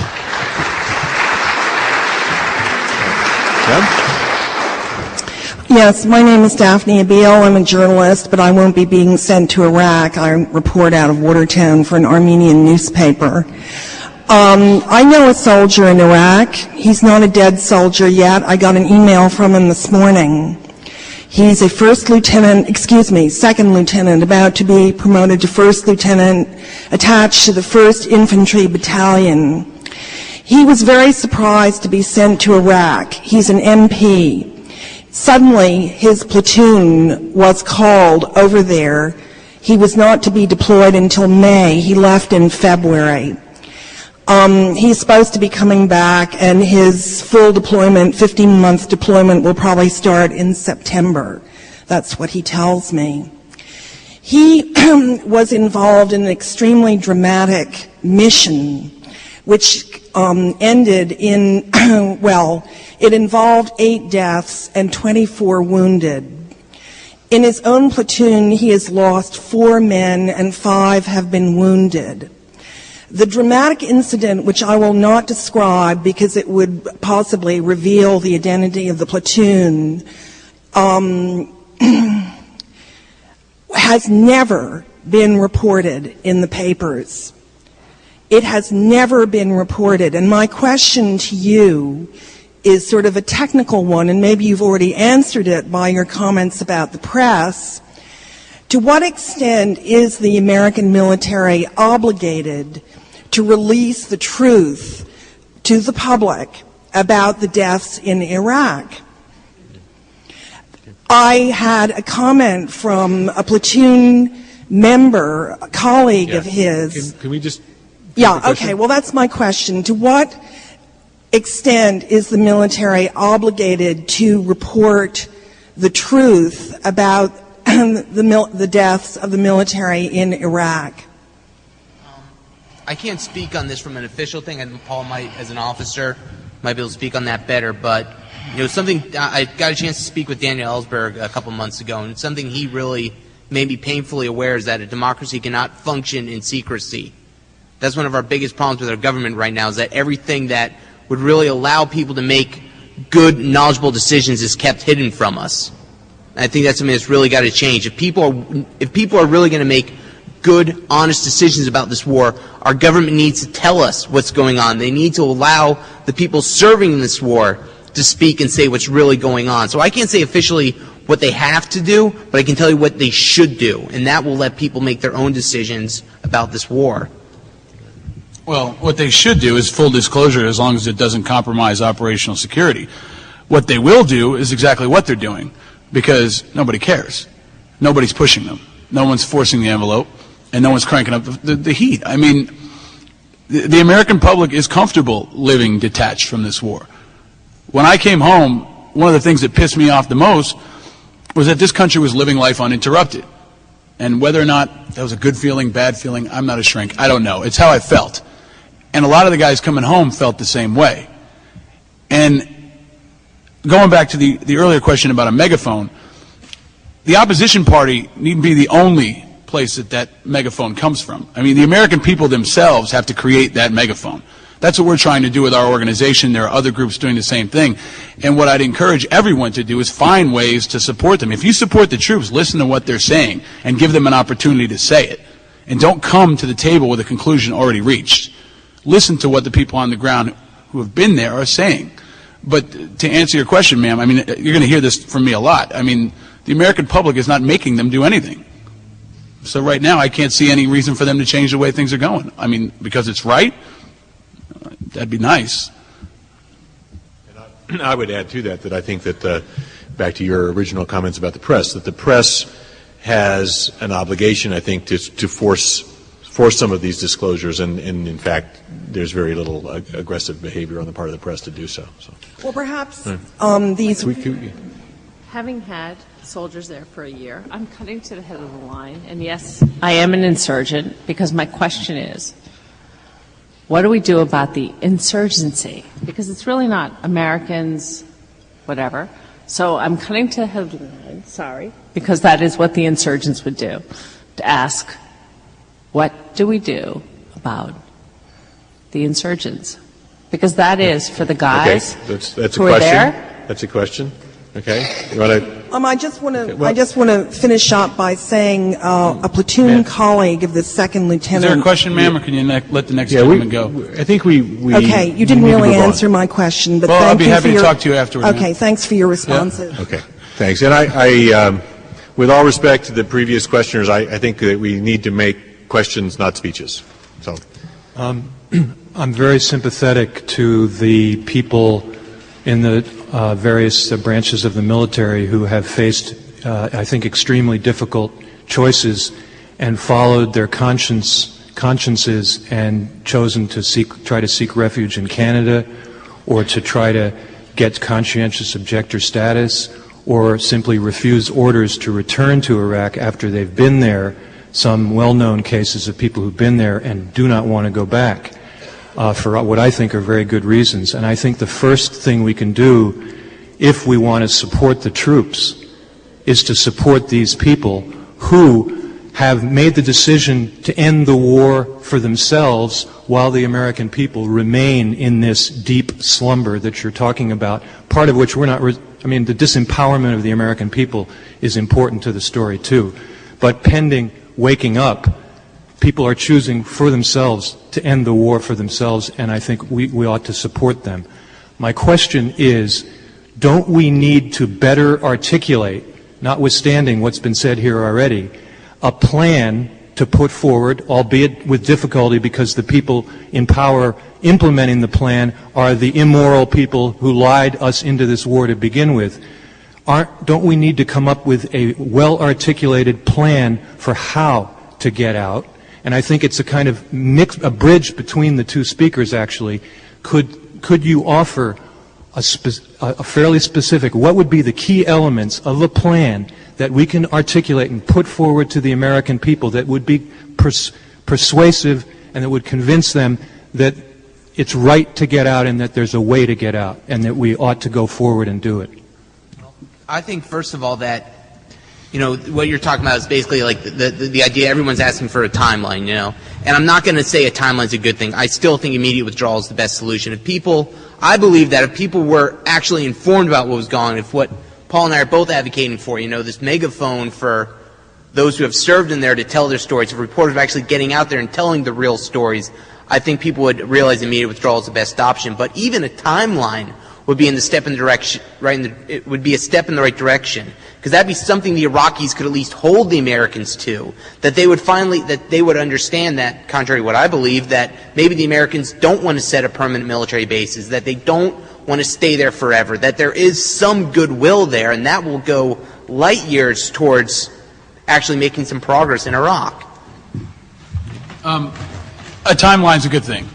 Yes, my name is Daphne Abil. I'm a journalist, but I won't be being sent to Iraq. I report out of Watertown for an Armenian newspaper. I know a soldier in Iraq. He's not a dead soldier yet. I got an email from him this morning. He's a second lieutenant, about to be promoted to first lieutenant, attached to the 1st Infantry Battalion. He was very surprised to be sent to Iraq. He's an MP. Suddenly, his platoon was called over there. He was not to be deployed until May. He left in February. He's supposed to be coming back, and his full deployment, 15-month deployment, will probably start in September. That's what he tells me. He was involved in an extremely dramatic mission, which ended in, it involved 8 deaths and 24 wounded. In his own platoon, he has lost 4 men and 5 have been wounded. The dramatic incident, which I will not describe because it would possibly reveal the identity of the platoon, has never been reported in the papers. It has never been reported. And my question to you is sort of a technical one, and maybe you've already answered it by your comments about the press. To what extent is the American military obligated to release the truth to the public about the deaths in Iraq? I had a comment from a platoon member, a colleague of his. Can we just... Yeah, okay, well, that's my question. To what extent is the military obligated to report the truth about the deaths of the military in Iraq? I can't speak on this from an official thing, and Paul might, as an officer, might be able to speak on that better, but Something I got a chance to speak with Daniel Ellsberg a couple months ago, and something he really made me painfully aware is that a democracy cannot function in secrecy. That's one of our biggest problems with our government right now, is that everything that would really allow people to make good, knowledgeable decisions is kept hidden from us. And I think that's something that's really got to change. If people are really going to make good, honest decisions about this war, our government needs to tell us what's going on. They need to allow the people serving in this war to speak and say what's really going on. So I can't say officially what they have to do, but I can tell you what they should do, and that will let people make their own decisions about this war. Well, what they should do is full disclosure as long as it doesn't compromise operational security. What they will do is exactly what they're doing, because nobody cares. Nobody's pushing them. No one's forcing the envelope, and no one's cranking up the heat. I mean, the American public is comfortable living detached from this war. When I came home, one of the things that pissed me off the most was that this country was living life uninterrupted. And whether or not that was a good feeling, bad feeling, I'm not a shrink. I don't know. It's how I felt. And a lot of the guys coming home felt the same way. And going back to the earlier question about a megaphone, the opposition party needn't be the only place that megaphone comes from. I mean, the American people themselves have to create that megaphone. That's what we're trying to do with our organization. There are other groups doing the same thing. And what I'd encourage everyone to do is find ways to support them. If you support the troops, listen to what they're saying and give them an opportunity to say it. And don't come to the table with a conclusion already reached. Listen to what the people on the ground who have been there are saying. But to answer your question, ma'am, I mean, you're going to hear this from me a lot. I mean, the American public is not making them do anything. So right now, I can't see any reason for them to change the way things are going. I mean, because it's right, that'd be nice. And I would add to that I think that, back to your original comments about the press, that the press has an obligation, I think, to force some of these disclosures, and in fact, there's very little aggressive behavior on the part of the press to do so. Well, perhaps these... Having had soldiers there for a year, I'm cutting to the head of the line, and yes, I am an insurgent, because my question is, what do we do about the insurgency? Because it's really not Americans, whatever. So I'm cutting to the head of the line, sorry, because that is what the insurgents would do, to ask, what do we do about the insurgents? Because that is for the guys that's who are there. That's a question. Okay. You want to? I just want to finish up by saying a platoon colleague of the second lieutenant. Is there a question, ma'am, or can you let the next gentleman go? I think we okay, you didn't really answer my question, but I'll be happy to talk to you afterwards. Okay, thanks for your responses. Yeah. Okay, thanks. And I with all respect to the previous questioners, I think that we need to make questions, not speeches. So, I'm very sympathetic to the people in the various branches of the military who have faced, I think, extremely difficult choices and followed their consciences and chosen to try to seek refuge in Canada, or to try to get conscientious objector status, or simply refuse orders to return to Iraq after they've been there. Some well-known cases of people who've been there and do not want to go back. For what I think are very good reasons. And I think the first thing we can do, if we want to support the troops, is to support these people who have made the decision to end the war for themselves while the American people remain in this deep slumber that you're talking about, part of which we're not, I mean, the disempowerment of the American people is important to the story too. But pending waking up, people are choosing for themselves to end the war for themselves, and I think we ought to support them. My question is, don't we need to better articulate, notwithstanding what's been said here already, a plan to put forward, albeit with difficulty because the people in power implementing the plan are the immoral people who lied us into this war to begin with? Don't we need to come up with a well-articulated plan for how to get out? And I think it's a kind of a bridge between the two speakers, actually. Could you offer a fairly specific, what would be the key elements of a plan that we can articulate and put forward to the American people that would be persuasive and that would convince them that it's right to get out and that there's a way to get out and that we ought to go forward and do it? I think, first of all, that, what you're talking about is basically like the idea everyone's asking for a timeline, And I'm not going to say a timeline's a good thing. I still think immediate withdrawal is the best solution. I believe that if people were actually informed about what was going on, if what Paul and I are both advocating for, this megaphone for those who have served in there to tell their stories, if reporters are actually getting out there and telling the real stories, I think people would realize immediate withdrawal is the best option. But even a timeline would be a step in the right direction, because that'd be something the Iraqis could at least hold the Americans to, that they would understand that, contrary to what I believe, that maybe the Americans don't want to set up permanent military bases, that they don't want to stay there forever, that there is some goodwill there, and that will go light years towards actually making some progress in Iraq. A timeline's a good thing,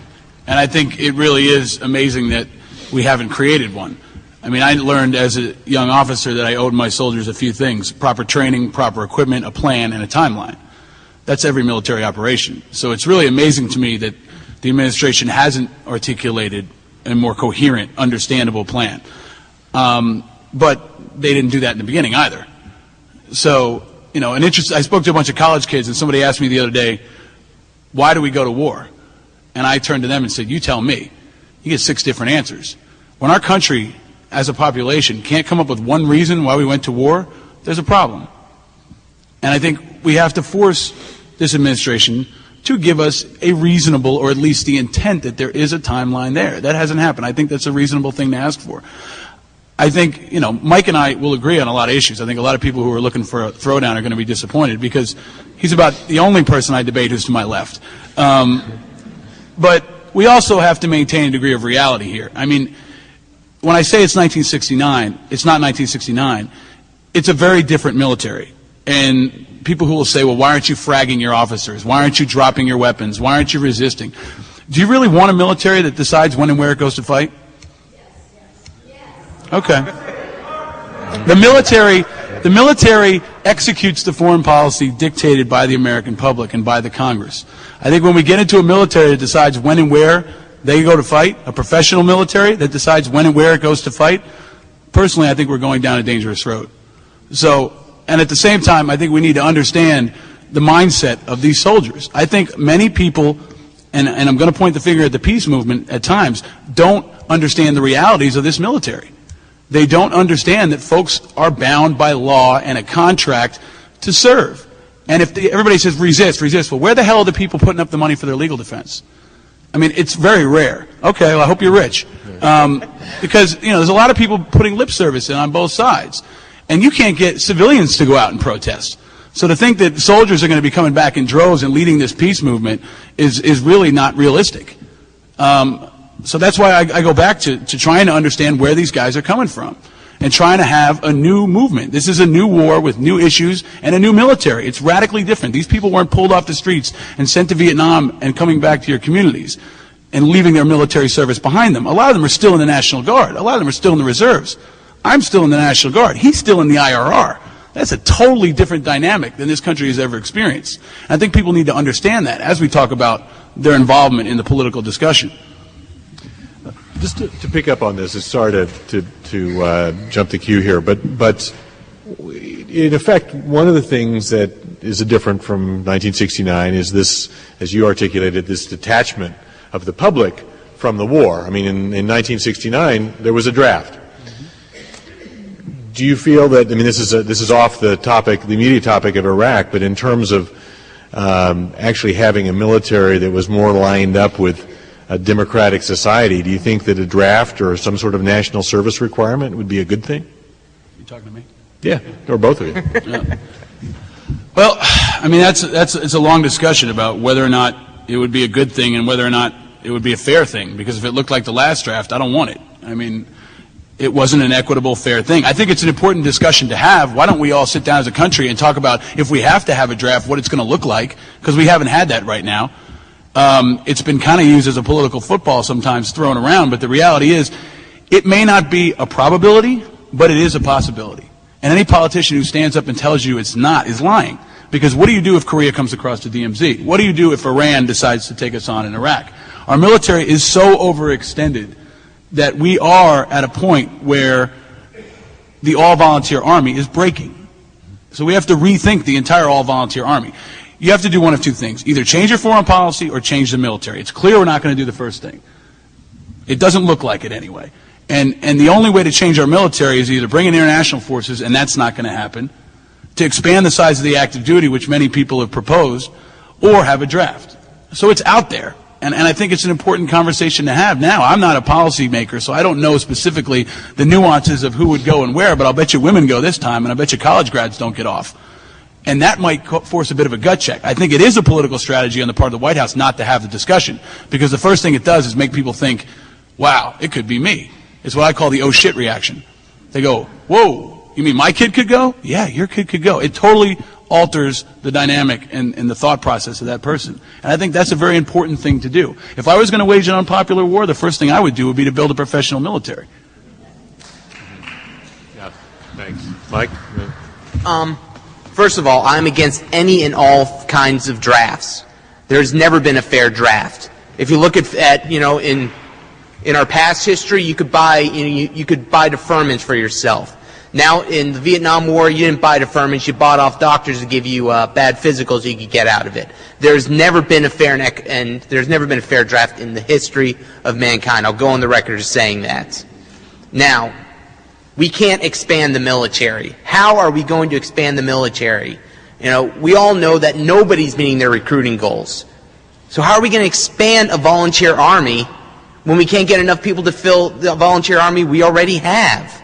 and I think it really is amazing that we haven't created one. I mean, I learned as a young officer that I owed my soldiers a few things: proper training, proper equipment, a plan, and a timeline. That's every military operation. So it's really amazing to me that the administration hasn't articulated a more coherent, understandable plan. But they didn't do that in the beginning either. So, I spoke to a bunch of college kids, and somebody asked me the other day, why do we go to war? And I turned to them and said, you tell me. You get 6 different answers. When our country, as a population, can't come up with one reason why we went to war, there's a problem. And I think we have to force this administration to give us a reasonable, or at least the intent that there is a timeline there. That hasn't happened. I think that's a reasonable thing to ask for. I think, Mike and I will agree on a lot of issues. I think a lot of people who are looking for a throwdown are going to be disappointed, because he's about the only person I debate who's to my left. But we also have to maintain a degree of reality here. I mean, when I say it's 1969, it's not 1969. It's a very different military. And people who will say, well, why aren't you fragging your officers? Why aren't you dropping your weapons? Why aren't you resisting? Do you really want a military that decides when and where it goes to fight? Okay. The military executes the foreign policy dictated by the American public and by the Congress. I think when we get into a military that decides when and where they go to fight, a professional military that decides when and where it goes to fight, personally, I think we're going down a dangerous road. So, and at the same time, I think we need to understand the mindset of these soldiers. I think many people, and I'm going to point the finger at the peace movement at times, don't understand the realities of this military. They don't understand that folks are bound by law and a contract to serve. And if everybody says resist, well, where the hell are the people putting up the money for their legal defense? I mean, it's very rare. Okay, well, I hope you're rich. Because, there's a lot of people putting lip service in on both sides. And you can't get civilians to go out and protest. So to think that soldiers are going to be coming back in droves and leading this peace movement is really not realistic. So that's why I go back to trying to understand where these guys are coming from and trying to have a new movement. This is a new war with new issues and a new military. It's radically different. These people weren't pulled off the streets and sent to Vietnam and coming back to your communities and leaving their military service behind them. A lot of them are still in the National Guard. A lot of them are still in the reserves. I'm still in the National Guard. He's still in the IRR. That's a totally different dynamic than this country has ever experienced. And I think people need to understand that as we talk about their involvement in the political discussion. Just to pick up on this, it's sorry to jump the queue here, but in effect, one of the things that is different from 1969 is this, as you articulated, this detachment of the public from the war. I mean, in 1969, there was a draft. Do you feel that, I mean, this is off the topic, the immediate topic of Iraq, but in terms of actually having a military that was more lined up with a democratic society, do you think that a draft or some sort of national service requirement would be a good thing? You talking to me? Yeah, or both of you. Yeah. Well, I mean, it's a long discussion about whether or not it would be a good thing and whether or not it would be a fair thing, because if it looked like the last draft, I don't want it. I mean, it wasn't an equitable, fair thing. I think it's an important discussion to have. Why don't we all sit down as a country and talk about, if we have to have a draft, what it's going to look like, because we haven't had that right now. It's been kind of used as a political football sometimes, thrown around, but the reality is it may not be a probability, but it is a possibility. And any politician who stands up and tells you it's not is lying. Because what do you do if Korea comes across the DMZ? What do you do if Iran decides to take us on in Iraq? Our military is so overextended that we are at a point where the all-volunteer Army is breaking. So we have to rethink the entire all-volunteer Army. You have to do one of two things. Either change your foreign policy or change the military. It's clear we're not going to do the first thing. It doesn't look like it anyway. And the only way to change our military is either bring in international forces, and that's not going to happen, to expand the size of the active duty, which many people have proposed, or have a draft. So it's out there. And I think it's an important conversation to have now. I'm not a policy maker, so I don't know specifically the nuances of who would go and where, but I'll bet you women go this time, and I bet you college grads don't get off. And that might force a bit of a gut check. I think it is a political strategy on the part of the White House not to have the discussion, because the first thing it does is make people think, wow, it could be me. It's what I call the oh shit reaction. They go, whoa, you mean my kid could go? Yeah, your kid could go. It totally alters the dynamic and the thought process of that person. And I think that's a very important thing to do. If I was going to wage an unpopular war, the first thing I would do would be to build a professional military. Yeah, thanks. Mike? First of all, I'm against any and all kinds of drafts. There's never been a fair draft. If you look at in our past history, you could buy deferments for yourself. Now, in the Vietnam War, you didn't buy deferments. You bought off doctors to give you bad physicals you could get out of it. There's never been a fair draft in the history of mankind. I'll go on the record as saying that. Now, we can't expand the military. How are we going to expand the military? We all know that nobody's meeting their recruiting goals. So how are we going to expand a volunteer army when we can't get enough people to fill the volunteer army we already have?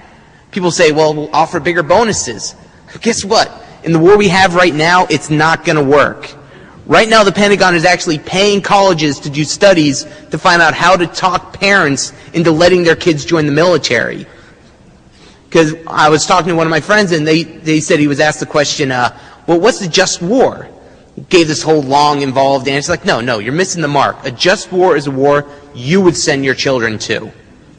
People say, well, we'll offer bigger bonuses. Guess what? In the war we have right now, it's not going to work. Right now, the Pentagon is actually paying colleges to do studies to find out how to talk parents into letting their kids join the military. Because I was talking to one of my friends, and they said he was asked the question, well, what's a just war? He gave this whole long, involved answer. Like, no, you're missing the mark. A just war is a war you would send your children to.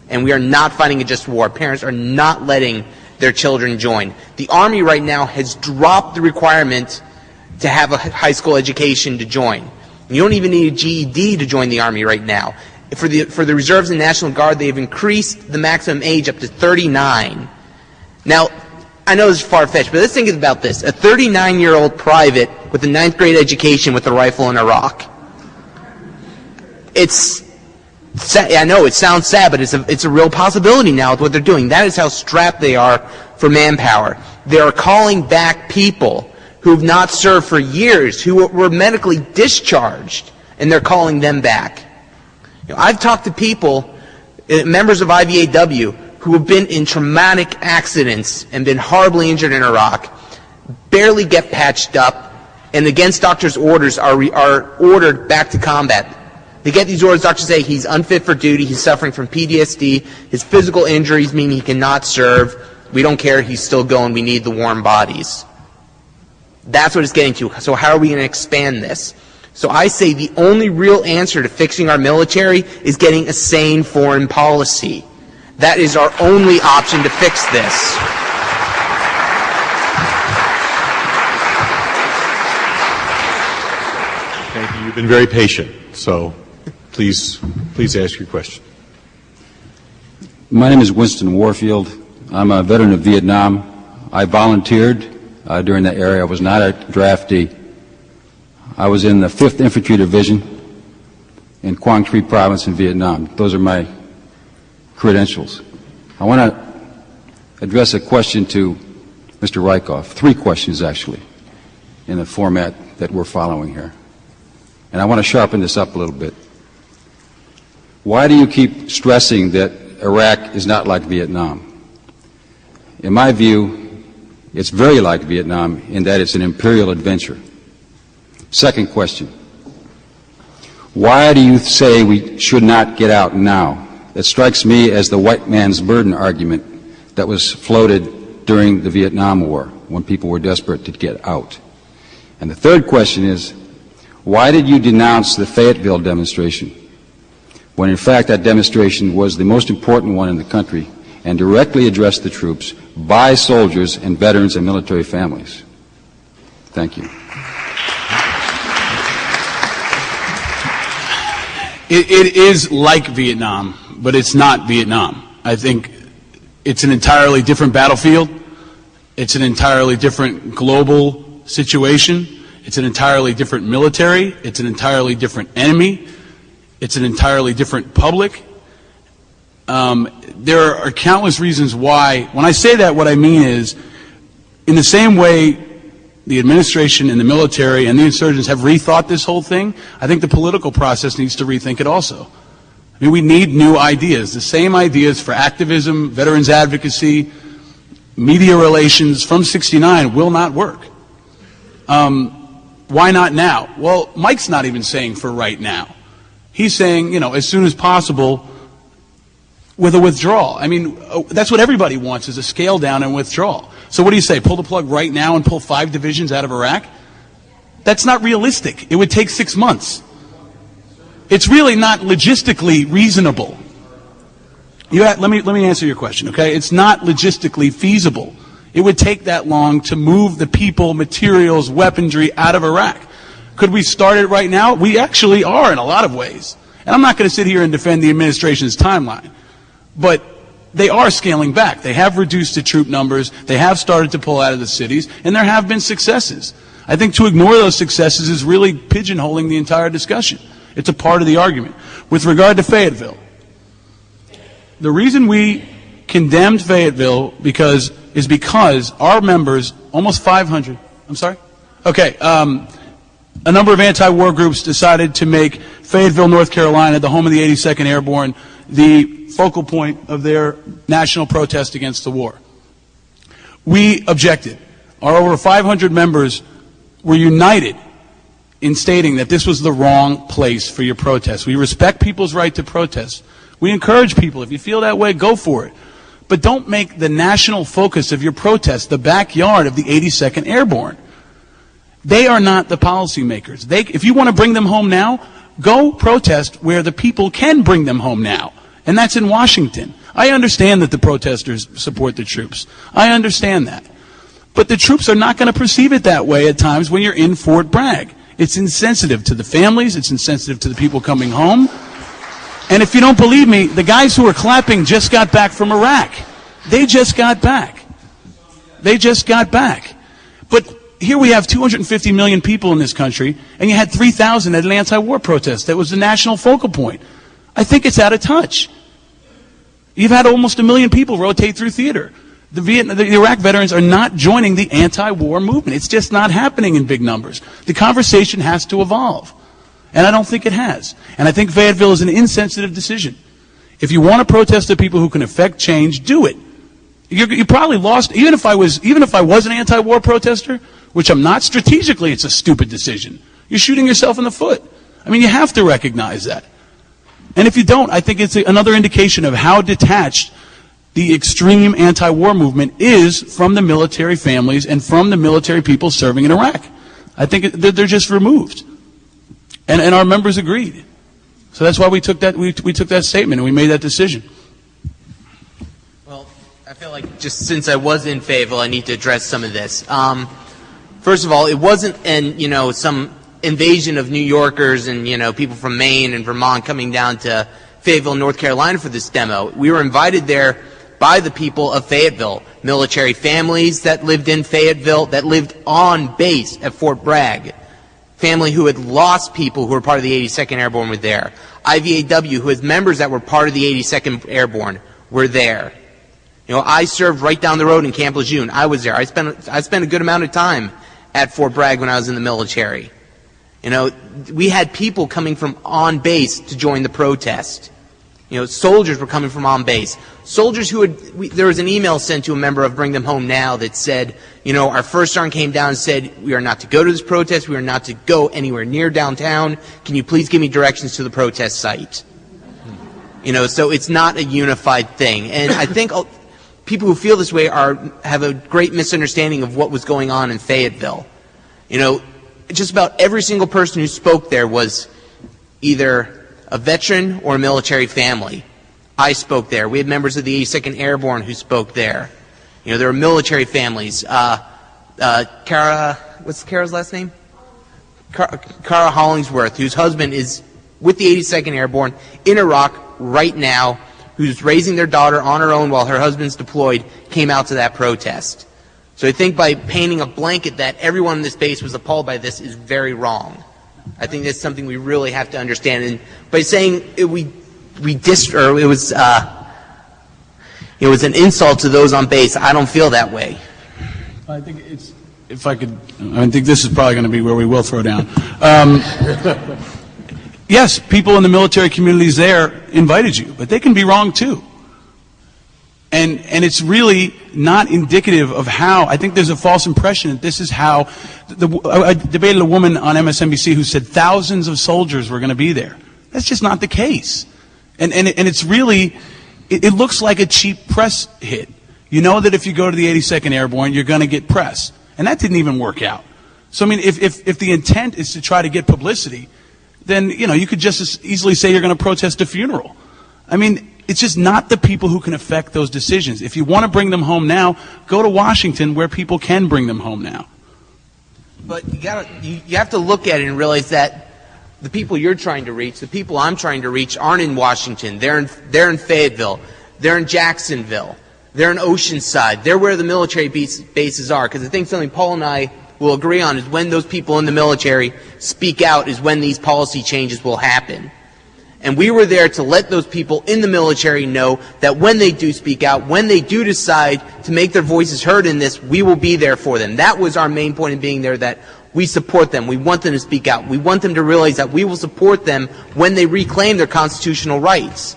And we are not fighting a just war. Parents are not letting their children join. The Army right now has dropped the requirement to have a high school education to join. You don't even need a GED to join the Army right now. For the Reserves and National Guard, they have increased the maximum age up to 39. Now, I know this is far-fetched, but let's think about this. A 39-year-old private with a 9th grade education with a rifle in Iraq. I know it sounds sad, but it's a real possibility now with what they're doing. That is how strapped they are for manpower. They are calling back people who have not served for years, who were medically discharged, and they're calling them back. I've talked to people, members of IVAW, who have been in traumatic accidents and been horribly injured in Iraq, barely get patched up, and against doctors' orders are ordered back to combat. They get these orders, doctors say he's unfit for duty, he's suffering from PTSD, his physical injuries mean he cannot serve, we don't care, he's still going, we need the warm bodies. That's what it's getting to. So how are we going to expand this? So I say the only real answer to fixing our military is getting a sane foreign policy. That is our only option to fix this. Thank you. You've been very patient, so please ask your question. My name is Winston Warfield. I'm a veteran of Vietnam. I volunteered during that era. I was not a draftee. I was in the 5th Infantry Division in Quang Tri Province in Vietnam. Those are my credentials. I want to address a question to Mr. Rieckhoff. 3 questions, actually, in the format that we're following here. And I want to sharpen this up a little bit. Why do you keep stressing that Iraq is not like Vietnam? In my view, it's very like Vietnam in that it's an imperial adventure. Second question. Why do you say we should not get out now? That strikes me as the white man's burden argument that was floated during the Vietnam War when people were desperate to get out. And the third question is, why did you denounce the Fayetteville demonstration when in fact that demonstration was the most important one in the country and directly addressed the troops by soldiers and veterans and military families? Thank you. It is like Vietnam, but it's not Vietnam. I think it's an entirely different battlefield. It's an entirely different global situation. It's an entirely different military. It's an entirely different enemy. It's an entirely different public. There are countless reasons why. When I say that, what I mean is, in the same way the administration and the military and the insurgents have rethought this whole thing, I think the political process needs to rethink it also. I mean, we need new ideas. The same ideas for activism, veterans advocacy, media relations from '69 will not work. Why not now? Well, Mike's not even saying for right now. He's saying, as soon as possible with a withdrawal. I mean, that's what everybody wants, is a scale down and withdrawal. So what do you say, pull the plug right now and pull 5 divisions out of Iraq? That's not realistic. It would take 6 months. It's really not logistically reasonable. Let me answer your question, okay? It's not logistically feasible. It would take that long to move the people, materials, weaponry out of Iraq. Could we start it right now? We actually are in a lot of ways. And I'm not going to sit here and defend the administration's timeline. But they are scaling back. They have reduced the troop numbers. They have started to pull out of the cities. And there have been successes. I think to ignore those successes is really pigeonholing the entire discussion. It's a part of the argument. With regard to Fayetteville, the reason we condemned Fayetteville is because our members, almost 500, I'm sorry? Okay, a number of anti-war groups decided to make Fayetteville, North Carolina, the home of the 82nd Airborne, the focal point of their national protest against the war. We objected. Our over 500 members were united in stating that this was the wrong place for your protest. We respect people's right to protest. We encourage people, if you feel that way, go for it. But don't make the national focus of your protest the backyard of the 82nd Airborne. They are not the policymakers. If you want to bring them home now, go protest where the people can bring them home now. And that's in Washington. I understand that the protesters support the troops. I understand that. But the troops are not going to perceive it that way at times when you're in Fort Bragg. It's insensitive to the families. It's insensitive to the people coming home. And if you don't believe me, the guys who are clapping just got back from Iraq. They just got back. They just got back. But here we have 250 million people in this country, and you had 3,000 at an anti-war protest. That was the national focal point. I think it's out of touch. You've had almost 1 million people rotate through theater. The Iraq veterans are not joining the anti-war movement. It's just not happening in big numbers. The conversation has to evolve. And I don't think it has. And I think Fayetteville is an insensitive decision. If you want to protest the people who can affect change, do it. You probably lost, even if I was an anti-war protester, which I'm not, strategically it's a stupid decision. You're shooting yourself in the foot. I mean, you have to recognize that. And if you don't, I think it's another indication of how detached the extreme anti-war movement is from the military families and from the military people serving in Iraq. I think they're just removed. And our members agreed. So that's why we took that statement and we made that decision. Well, I feel like just since I was in Fayetteville, I need to address some of this. First of all, it wasn't some invasion of New Yorkers and people from Maine and Vermont coming down to Fayetteville, North Carolina for this demo. We were invited there by the people of Fayetteville, military families that lived in Fayetteville, that lived on base at Fort Bragg, family who had lost people who were part of the 82nd Airborne were there, IVAW, who has members that were part of the 82nd Airborne, were there. I served right down the road in Camp Lejeune. I was there. I spent a good amount of time at Fort Bragg when I was in the military. We had people coming from on base to join the protest. Soldiers were coming from on base. Soldiers there was an email sent to a member of Bring Them Home Now that said, our first sergeant came down and said, we are not to go to this protest. We are not to go anywhere near downtown. Can you please give me directions to the protest site? So it's not a unified thing. And I think people who feel this way have a great misunderstanding of what was going on in Fayetteville. Just about every single person who spoke there was either a veteran or a military family. I spoke there. We had members of the 82nd Airborne who spoke there. There were military families. Kara, what's Kara's last name? Kara Hollingsworth, whose husband is with the 82nd Airborne in Iraq right now, who's raising their daughter on her own while her husband's deployed, came out to that protest. So I think by painting a blanket that everyone in this base was appalled by this is very wrong. I think that's something we really have to understand. And by saying it was an insult to those on base, I don't feel that way. I think I think this is probably going to be where we will throw down. Yes, people in the military communities there invited you, but they can be wrong too. And it's really not indicative of how, I think there's a false impression that this is how, I debated a woman on MSNBC who said thousands of soldiers were going to be there. That's just not the case. And it's really, it looks like a cheap press hit. You know that if you go to the 82nd Airborne, you're going to get press. And that didn't even work out. So, I mean, if the intent is to try to get publicity, then, you could just as easily say you're going to protest a funeral. I mean, it's just not the people who can affect those decisions. If you want to bring them home now, go to Washington where people can bring them home now. But you have to look at it and realize that the people you're trying to reach, the people I'm trying to reach, aren't in Washington. They're in Fayetteville. They're in Jacksonville. They're in Oceanside. They're where the military bases are. Because I think something Paul and I will agree on is when those people in the military speak out is when these policy changes will happen. And we were there to let those people in the military know that when they do speak out, when they do decide to make their voices heard in this, we will be there for them. That was our main point in being there, that we support them. We want them to speak out. We want them to realize that we will support them when they reclaim their constitutional rights.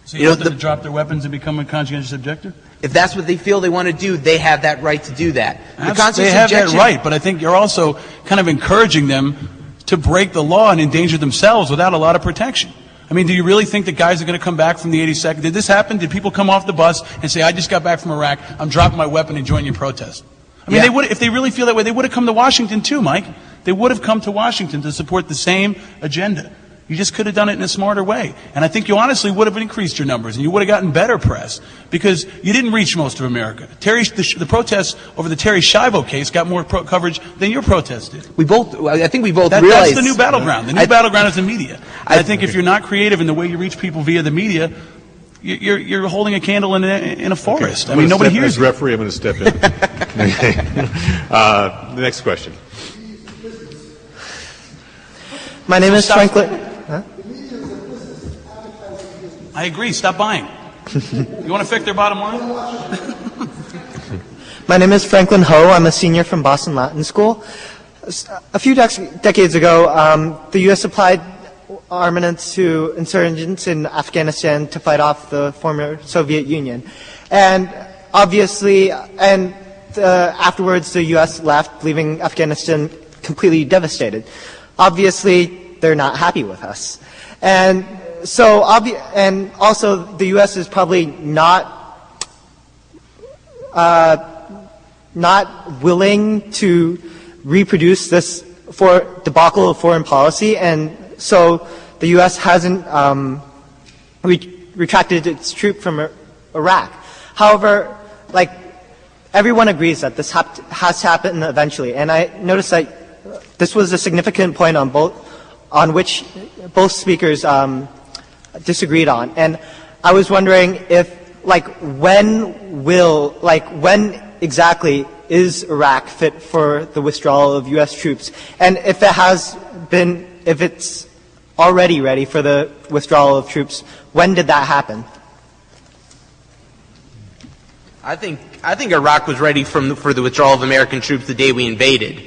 So you want them to drop their weapons and become a conscientious objector? If that's what they feel they want to do, they have that right to do that. They have that right, but I think you're also kind of encouraging them to break the law and endanger themselves without a lot of protection. I mean, do you really think that guys are going to come back from the 82nd? Did this happen? Did people come off the bus and say, I just got back from Iraq, I'm dropping my weapon and join your protest? I mean, they would, if they really feel that way, they would have come to Washington too, Mike. They would have come to Washington to support the same agenda. You just could have done it in a smarter way. And I think you honestly would have increased your numbers and you would have gotten better press because you didn't reach most of America. The protests over the Terry Schiavo case got more coverage than your protest did. I think we both realized that's the new battleground. The new battleground is the media. I think if you're not creative in the way you reach people via the media, you're holding a candle in a forest. Okay. I mean, nobody hears you. As referee, I'm going to step in. The next question. My name is Franklin. Huh? I agree. Stop buying. You want to fix their bottom line? My name is Franklin Ho. I'm a senior from Boston Latin School. A few decades ago, the U.S. supplied armaments to insurgents in Afghanistan to fight off the former Soviet Union. And obviously, afterwards the U.S. left, leaving Afghanistan completely devastated. Obviously, they're not happy with us. And so, and also the U.S. is probably not willing to reproduce this debacle of foreign policy, and so the U.S. hasn't retracted its troops from Iraq. However, everyone agrees that this has to happen eventually, and I noticed that this was a significant point on which both speakers disagreed on, and I was wondering if, when exactly is Iraq fit for the withdrawal of U.S. troops, and if it's already ready for the withdrawal of troops, when did that happen? I think Iraq was ready for the withdrawal of American troops the day we invaded.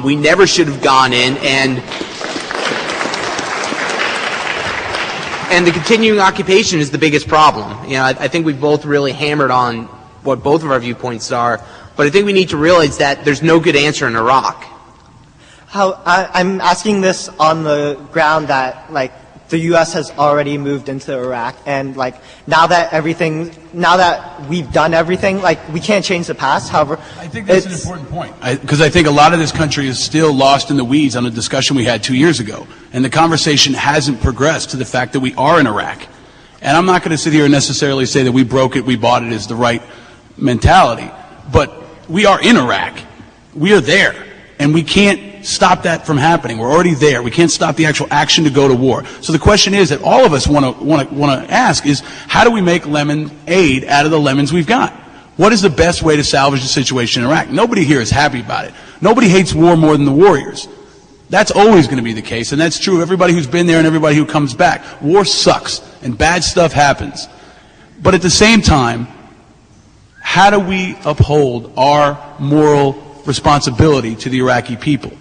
We never should have gone in, and the continuing occupation is the biggest problem. I think we've both really hammered on what both of our viewpoints are, but I think we need to realize that there's no good answer in Iraq. I'm asking this on the ground that, the U.S. has already moved into Iraq, and now that we've done everything, we can't change the past. However, I think that's an important point, because I think a lot of this country is still lost in the weeds on a discussion we had 2 years ago, and the conversation hasn't progressed to the fact that we are in Iraq. And I'm not going to sit here and necessarily say that we broke it, we bought it is the right mentality, but we are in Iraq. We are there, and we can't can't stop that from happening. We're already there. We can't stop the actual action to go to war. So the question is that all of us want to ask is, how do we make lemonade out of the lemons we've got? What is the best way to salvage the situation in Iraq? Nobody here is happy about it. Nobody hates war more than the warriors. That's always going to be the case, and that's true of everybody who's been there and everybody who comes back. War sucks, and bad stuff happens. But at the same time, how do we uphold our moral responsibility to the Iraqi people?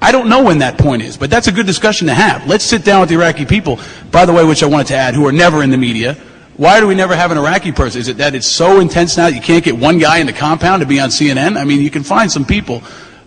I don't know when that point is, but that's a good discussion to have. Let's sit down with the Iraqi people, by the way, which I wanted to add, who are never in the media. Why do we never have an Iraqi person? Is it that it's so intense now that you can't get one guy in the compound to be on CNN? I mean, you can find some people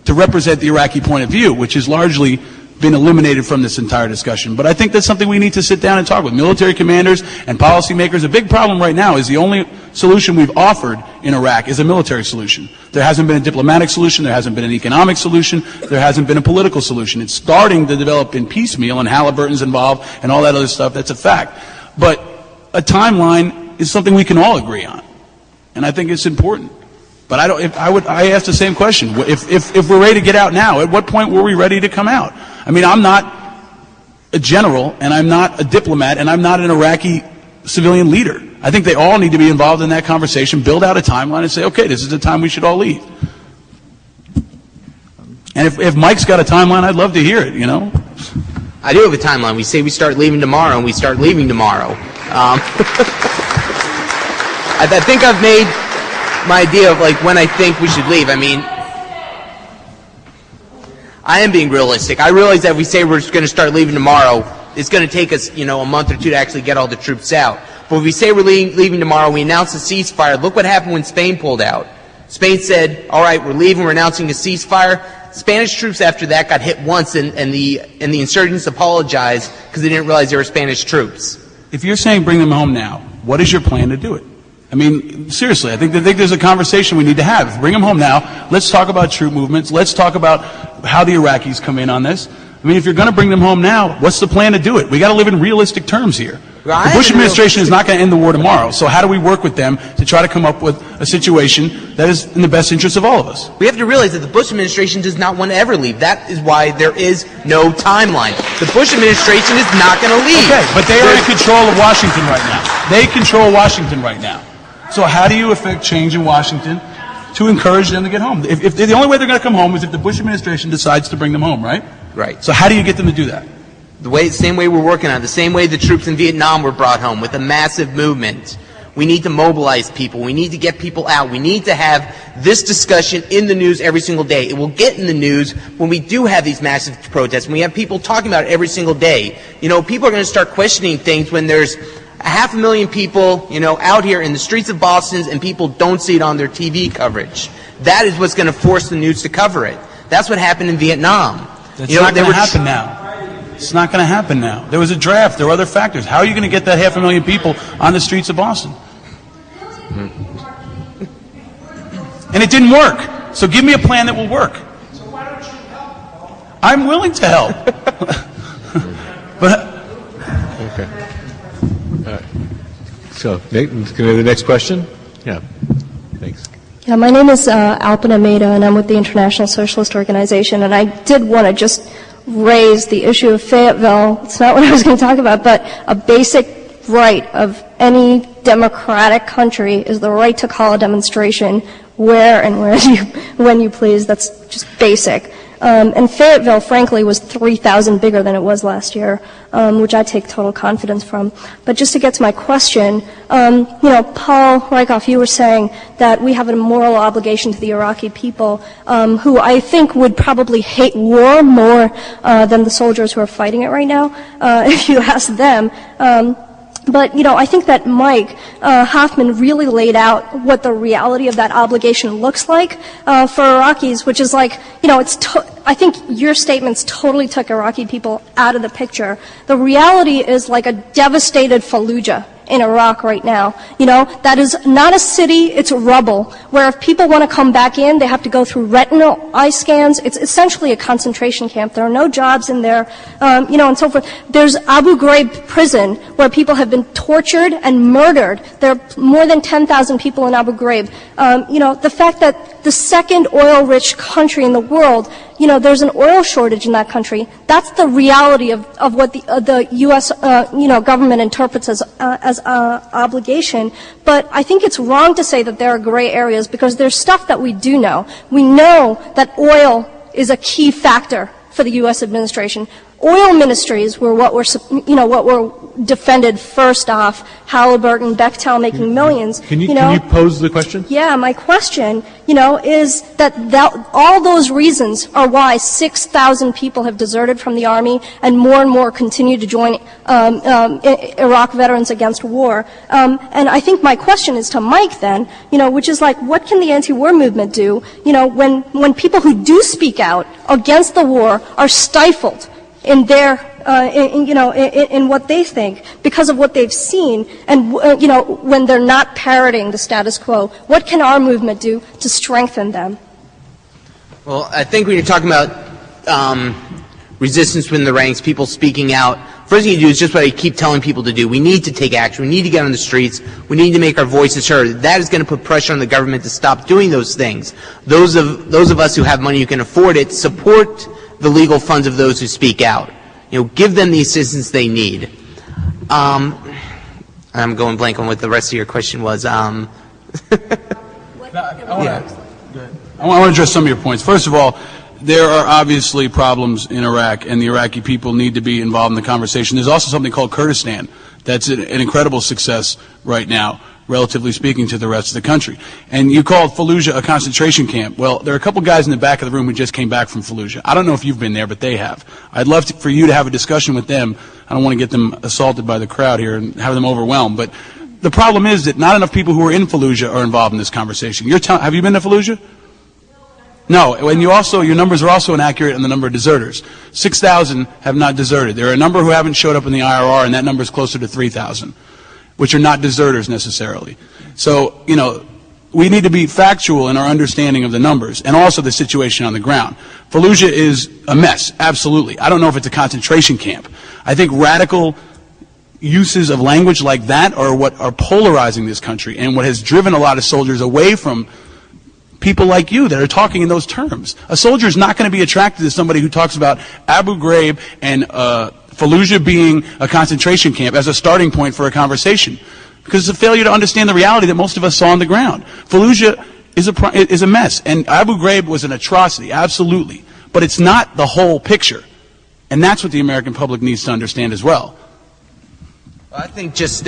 to represent the Iraqi point of view, which has largely been eliminated from this entire discussion. But I think that's something we need to sit down and talk with military commanders and policymakers. A big problem right now is the only solution we've offered in Iraq is a military solution. There hasn't been a diplomatic solution. There hasn't been an economic solution. There hasn't been a political solution. It's starting to develop in piecemeal, and Halliburton's involved and all that other stuff. That's a fact. But a timeline is something we can all agree on, and I think it's important. But I ask the same question. If we're ready to get out now, at what point were we ready to come out? I mean, I'm not a general, and I'm not a diplomat, and I'm not an Iraqi civilian leader. I think they all need to be involved in that conversation, build out a timeline, and say, okay, this is the time we should all leave. And if Mike's got a timeline, I'd love to hear it, you know. I do have a timeline. We say we start leaving tomorrow, and we start leaving tomorrow. I think I've made my idea of like when I think we should leave. I mean, I am being realistic. I realize that if we say we're just going to start leaving tomorrow, it's going to take us, a month or two to actually get all the troops out. But if we say we're leaving tomorrow, we announce a ceasefire. Look what happened when Spain pulled out. Spain said, all right, we're leaving, we're announcing a ceasefire. Spanish troops after that got hit once, and the insurgents apologized because they didn't realize they were Spanish troops. If you're saying bring them home now, what is your plan to do it? I mean, seriously, I think there's a conversation we need to have. Bring them home now. Let's talk about troop movements. Let's talk about how the Iraqis come in on this. I mean, if you're going to bring them home now, what's the plan to do it? We got to live in realistic terms here. The Bush administration is not going to end the war tomorrow, so how do we work with them to try to come up with a situation that is in the best interest of all of us? We have to realize that the Bush administration does not want to ever leave. That is why there is no timeline. The Bush administration is not going to leave. Okay, but they are in control of Washington right now. They control Washington right now. So how do you affect change in Washington to encourage them to get home? If the only way they're going to come home is if the Bush administration decides to bring them home, right? Right. So how do you get them to do that? Same way we're working on it, the same way the troops in Vietnam were brought home with a massive movement. We need to mobilize people. We need to get people out. We need to have this discussion in the news every single day. It will get in the news when we do have these massive protests, when we have people talking about it every single day. People are going to start questioning things when there's 500,000 people, out here in the streets of Boston, and people don't see it on their TV coverage. That is what's going to force the news to cover it. That's what happened in Vietnam. That's not going to happen now. It's not going to happen now. There was a draft. There were other factors. How are you going to get that 500,000 people on the streets of Boston? And it didn't work. So give me a plan that will work. So why don't you help? I'm willing to help. But okay. So, Nathan, can we have the next question? Yeah. Thanks. Yeah, my name is Alpin Ameda, and I'm with the International Socialist Organization, and I did want to just raise the issue of Fayetteville. It's not what I was going to talk about, but a basic right of any democratic country is the right to call a demonstration where and when you please. That's just basic. And Fayetteville, frankly, was 3,000 bigger than it was last year, which I take total confidence from. But just to get to my question, Paul Rieckhoff, you were saying that we have a moral obligation to the Iraqi people, who I think would probably hate war more than the soldiers who are fighting it right now, if you ask them. But, I think that Mike Hoffman really laid out what the reality of that obligation looks like for Iraqis, which is like, I think your statements totally took Iraqi people out of the picture. The reality is like a devastated Fallujah in Iraq right now. That is not a city, it's rubble, where if people want to come back in, they have to go through retinal eye scans. It's essentially a concentration camp. There are no jobs in there, and so forth. There's Abu Ghraib prison, where people have been tortured and murdered. There are more than 10,000 people in Abu Ghraib. The fact that the second oil-rich country in the world, there's an oil shortage in that country. That's the reality of what the U.S. Government interprets as obligation. But I think it's wrong to say that there are gray areas, because there's stuff that we do know. We know that oil is a key factor for the U.S. administration. Oil ministries were what were defended first off. Halliburton, Bechtel making millions. Can you pose the question? Yeah, my question, is that all those reasons are why 6,000 people have deserted from the Army and more continue to join Iraq Veterans Against War. And I think my question is to Mike then, which is like, what can the anti-war movement do, when people who do speak out against the war are stifled in their, in what they think because of what they've seen, and when they're not parroting the status quo? What can our movement do to strengthen them? Well, I think when you're talking about resistance within the ranks, people speaking out, first thing you do is just what I keep telling people to do. We need to take action. We need to get on the streets. We need to make our voices heard. That is going to put pressure on the government to stop doing those things. Those of us who have money who can afford it, support the legal funds of those who speak out. Give them the assistance they need. I'm going blank on what the rest of your question was. I want to address some of your points. First of all, there are obviously problems in Iraq, and the Iraqi people need to be involved in the conversation. There's also something called Kurdistan. That's an incredible success right now, relatively speaking, to the rest of the country. And you called Fallujah a concentration camp. Well, there are a couple guys in the back of the room who just came back from Fallujah. I don't know if you've been there, but they have. I'd love for you to have a discussion with them. I don't want to get them assaulted by the crowd here and have them overwhelmed. But the problem is that not enough people who are in Fallujah are involved in this conversation. Have you been to Fallujah? No, and your numbers are also inaccurate on the number of deserters. 6,000 have not deserted. There are a number who haven't showed up in the IRR, and that number is closer to 3,000, which are not deserters necessarily. So, we need to be factual in our understanding of the numbers and also the situation on the ground. Fallujah is a mess, absolutely. I don't know if it's a concentration camp. I think radical uses of language like that are what are polarizing this country and what has driven a lot of soldiers away from people like you that are talking in those terms. A soldier is not going to be attracted to somebody who talks about Abu Ghraib and Fallujah being a concentration camp as a starting point for a conversation, because it's a failure to understand the reality that most of us saw on the ground. Fallujah is a mess, and Abu Ghraib was an atrocity, absolutely, but it's not the whole picture, and that's what the American public needs to understand as well. I think just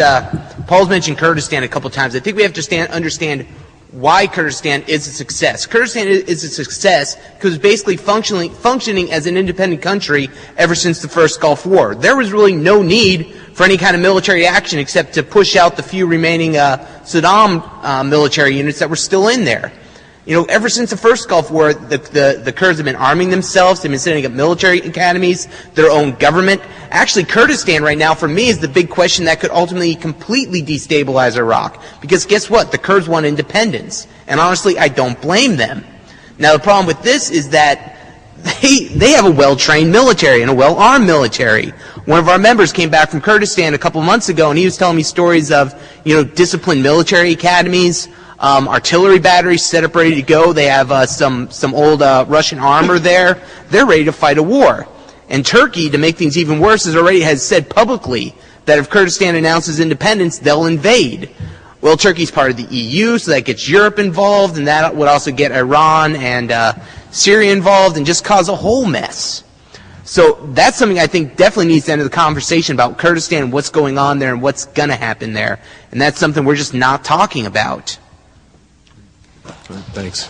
Paul's mentioned Kurdistan a couple times. I think we have to understand why Kurdistan is a success. Kurdistan is a success because it's basically functioning as an independent country ever since the first Gulf War. There was really no need for any kind of military action except to push out the few remaining Saddam military units that were still in there. Ever since the first Gulf War, the Kurds have been arming themselves. They've been setting up military academies, their own government. Actually, Kurdistan right now, for me, is the big question that could ultimately completely destabilize Iraq. Because guess what? The Kurds want independence. And honestly, I don't blame them. Now, the problem with this is that they have a well-trained military and a well-armed military. One of our members came back from Kurdistan a couple months ago, and he was telling me stories of, disciplined military academies, artillery batteries set up ready to go. They have some old Russian armor there. They're ready to fight a war. And Turkey, to make things even worse, has said publicly that if Kurdistan announces independence, they'll invade. Well, Turkey's part of the EU, so that gets Europe involved, and that would also get Iran and Syria involved and just cause a whole mess. So that's something I think definitely needs to enter the conversation about Kurdistan and what's going on there and what's going to happen there. And that's something we're just not talking about. Thanks.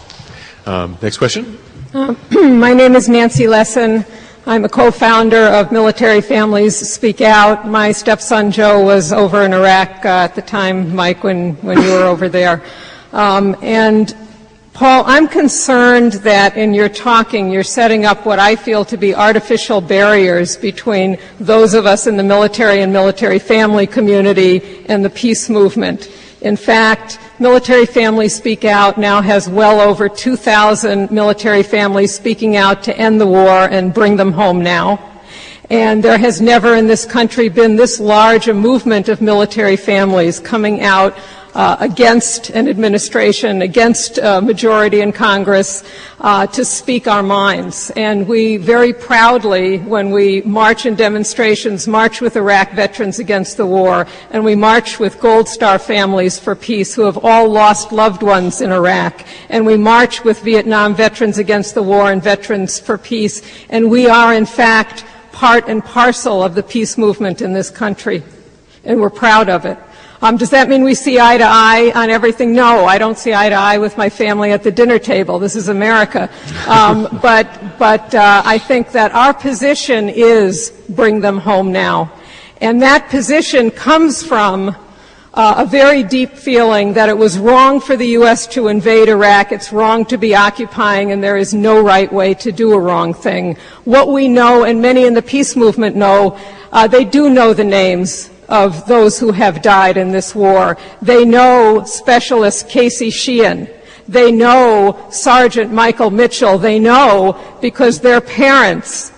Next question. My name is Nancy Lesson. I'm a co-founder of Military Families Speak Out. My stepson Joe was over in Iraq at the time, Mike, when you were over there. And Paul, I'm concerned that in your talking, you're setting up what I feel to be artificial barriers between those of us in the military and military family community and the peace movement. In fact, Military Families Speak Out now has well over 2,000 military families speaking out to end the war and bring them home now. And there has never in this country been this large a movement of military families coming out against an administration, against a majority in Congress, to speak our minds. And we very proudly, when we march in demonstrations, march with Iraq veterans against the war, and we march with Gold Star families for peace who have all lost loved ones in Iraq, and we march with Vietnam veterans against the war and veterans for peace, and we are, in fact, part and parcel of the peace movement in this country, and we're proud of it. Does that mean we see eye to eye on everything? No, I don't see eye to eye with my family at the dinner table. This is America. But I think that our position is bring them home now. And that position comes from a very deep feeling that it was wrong for the U.S. to invade Iraq, it's wrong to be occupying, and there is no right way to do a wrong thing. What we know, and many in the peace movement know, they do know the names of those who have died in this war. They know Specialist Casey Sheehan. They know Sergeant Michael Mitchell. They know because their parents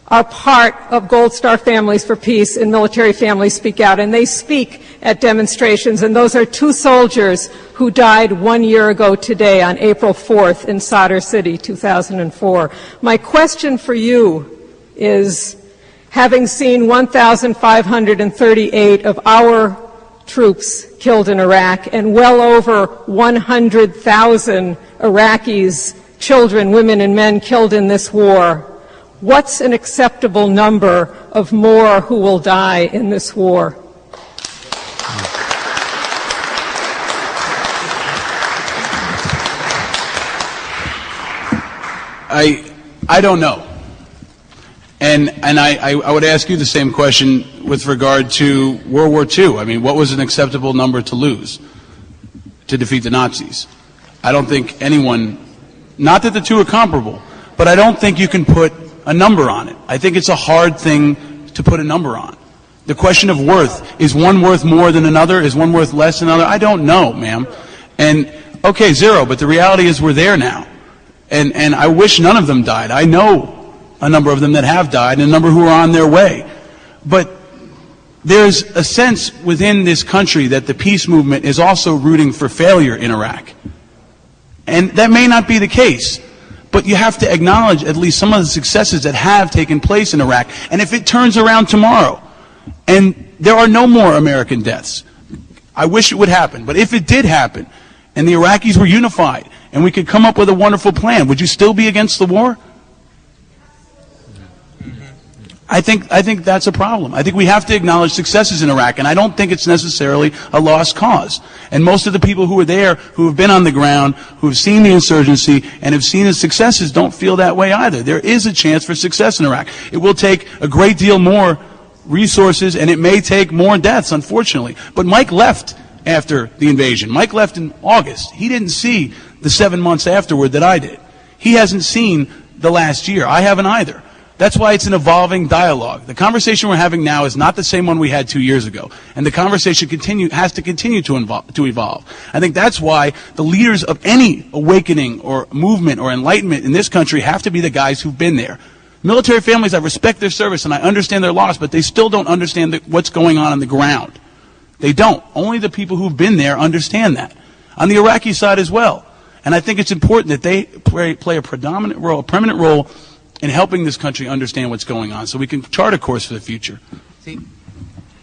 are part of Gold Star Families for Peace and Military Families Speak Out, and they speak at demonstrations, and those are two soldiers who died 1 year ago today on April 4th in Sadr City, 2004. My question for you is, having seen 1,538 of our troops killed in Iraq and well over 100,000 Iraqis, children, women, and men killed in this war, what's an acceptable number of more who will die in this war? I don't know. And I would ask you the same question with regard to World War II. I mean, what was an acceptable number to lose to defeat the Nazis? I don't think anyone, not that the two are comparable, but I don't think you can put a number on it. I think it's a hard thing to put a number on. The question of worth, is one worth more than another? Is one worth less than another? I don't know, ma'am. And, okay, zero, but the reality is we're there now. And I wish none of them died. I know a number of them that have died and a number who are on their way. But there's a sense within this country that the peace movement is also rooting for failure in Iraq. And that may not be the case, but you have to acknowledge at least some of the successes that have taken place in Iraq. And if it turns around tomorrow and there are no more American deaths, I wish it would happen, but if it did happen and the Iraqis were unified and we could come up with a wonderful plan, would you still be against the war? I think that's a problem. I think we have to acknowledge successes in Iraq, and I don't think it's necessarily a lost cause. And most of the people who are there, who have been on the ground, who have seen the insurgency and have seen its successes, don't feel that way either. There is a chance for success in Iraq. It will take a great deal more resources, and it may take more deaths, unfortunately. But Mike left after the invasion. Mike left in August. He didn't see the 7 months afterward that I did. He hasn't seen the last year. I haven't either. That's why it's an evolving dialogue. The conversation we're having now is not the same one we had 2 years ago. And the conversation has to continue to evolve. I think that's why the leaders of any awakening or movement or enlightenment in this country have to be the guys who've been there. Military families, I respect their service and I understand their loss, but they still don't understand what's going on the ground. They don't. Only the people who've been there understand that. On the Iraqi side as well. And I think it's important that they play a predominant role, a permanent role in helping this country understand what's going on so we can chart a course for the future. See,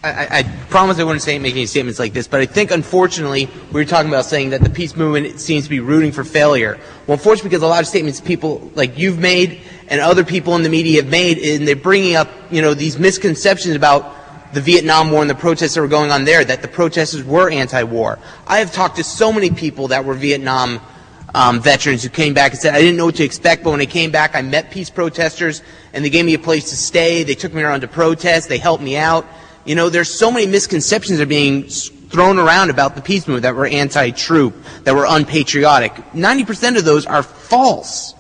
I promise I wouldn't make any statements like this, but I think, unfortunately, we were talking about saying that the peace movement seems to be rooting for failure. Well, unfortunately, because a lot of statements people like you've made and other people in the media have made, and they're bringing up, these misconceptions about the Vietnam War and the protests that were going on there, that the protesters were anti-war. I have talked to so many people that were Vietnam veterans who came back and said, I didn't know what to expect, but when I came back, I met peace protesters, and they gave me a place to stay. They took me around to protest. They helped me out. There's so many misconceptions that are being thrown around about the peace movement, that we're anti-troop, that we're unpatriotic. 90% of those are false.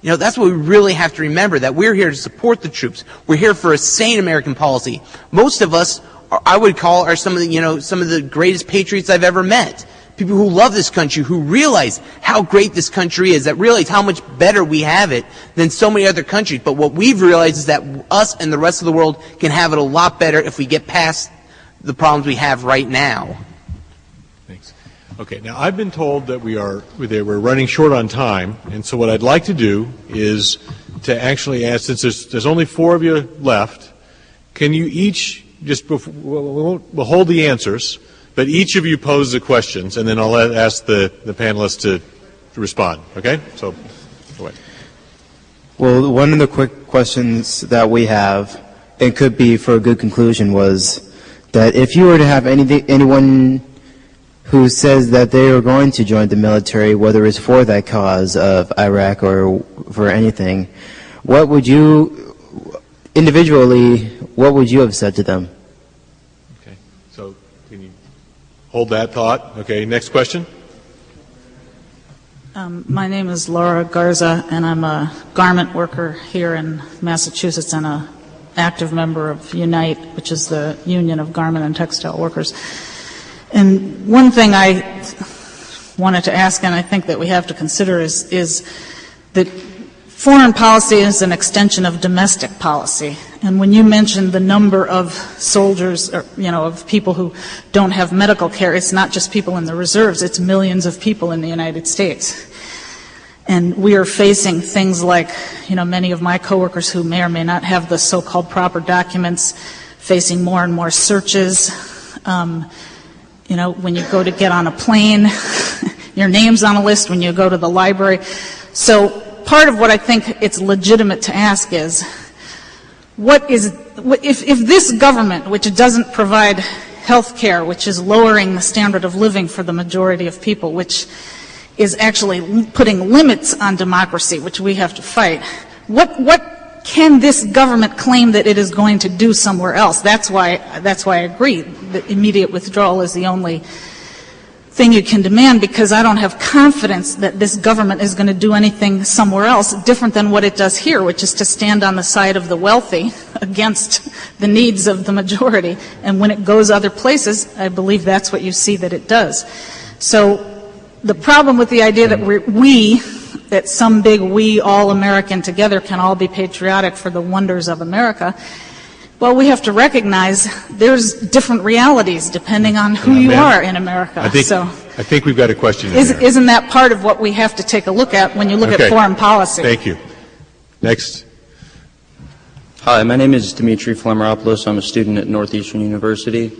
You know, that's what we really have to remember, that we're here to support the troops. We're here for a sane American policy. Most of us, I would call, are some of the greatest patriots I've ever met. People who love this country, who realize how great this country is, that realize how much better we have it than so many other countries. But what we've realized is that us and the rest of the world can have it a lot better if we get past the problems we have right now. Thanks. Okay, now I've been told that we're running short on time, and so what I'd like to do is to actually ask, since there's only 4 of you left, can you each we'll hold the answers, but each of you pose the questions, and then I'll ask the panelists to respond. Okay? So, go ahead. Well, one of the quick questions that we have, and could be for a good conclusion, was that if you were to have anyone who says that they are going to join the military, whether it's for that cause of Iraq or for anything, what would you, individually, what would you have said to them? Okay. So, can you hold that thought? Okay, next question. My name is Laura Garza, and I'm a garment worker here in Massachusetts and an active member of UNITE, which is the Union of Garment and Textile Workers. And one thing I wanted to ask, and I think that we have to consider, is that foreign policy is an extension of domestic policy. And when you mentioned the number of soldiers, or, of people who don't have medical care, it's not just people in the reserves, it's millions of people in the United States. And we are facing things like, many of my coworkers who may or may not have the so-called proper documents, facing more and more searches. When you go to get on a plane, your name's on a list when you go to the library. So part of what I think it's legitimate to ask is, if this government, which doesn't provide health care, which is lowering the standard of living for the majority of people, which is actually putting limits on democracy, which we have to fight, what can this government claim that it is going to do somewhere else? That's why I agree that immediate withdrawal is the only thing you can demand, because I don't have confidence that this government is going to do anything somewhere else different than what it does here, which is to stand on the side of the wealthy against the needs of the majority. And when it goes other places, I believe that's what you see that it does. So the problem with the idea that that some big we, all American together, can all be patriotic for the wonders of America, well, we have to recognize there's different realities depending on who you are in America. I think we've got a question. Isn't that part of what we have to take a look at when you look at foreign policy? Thank you. Next. Hi, my name is Dimitri Flameropoulos. I'm a student at Northeastern University.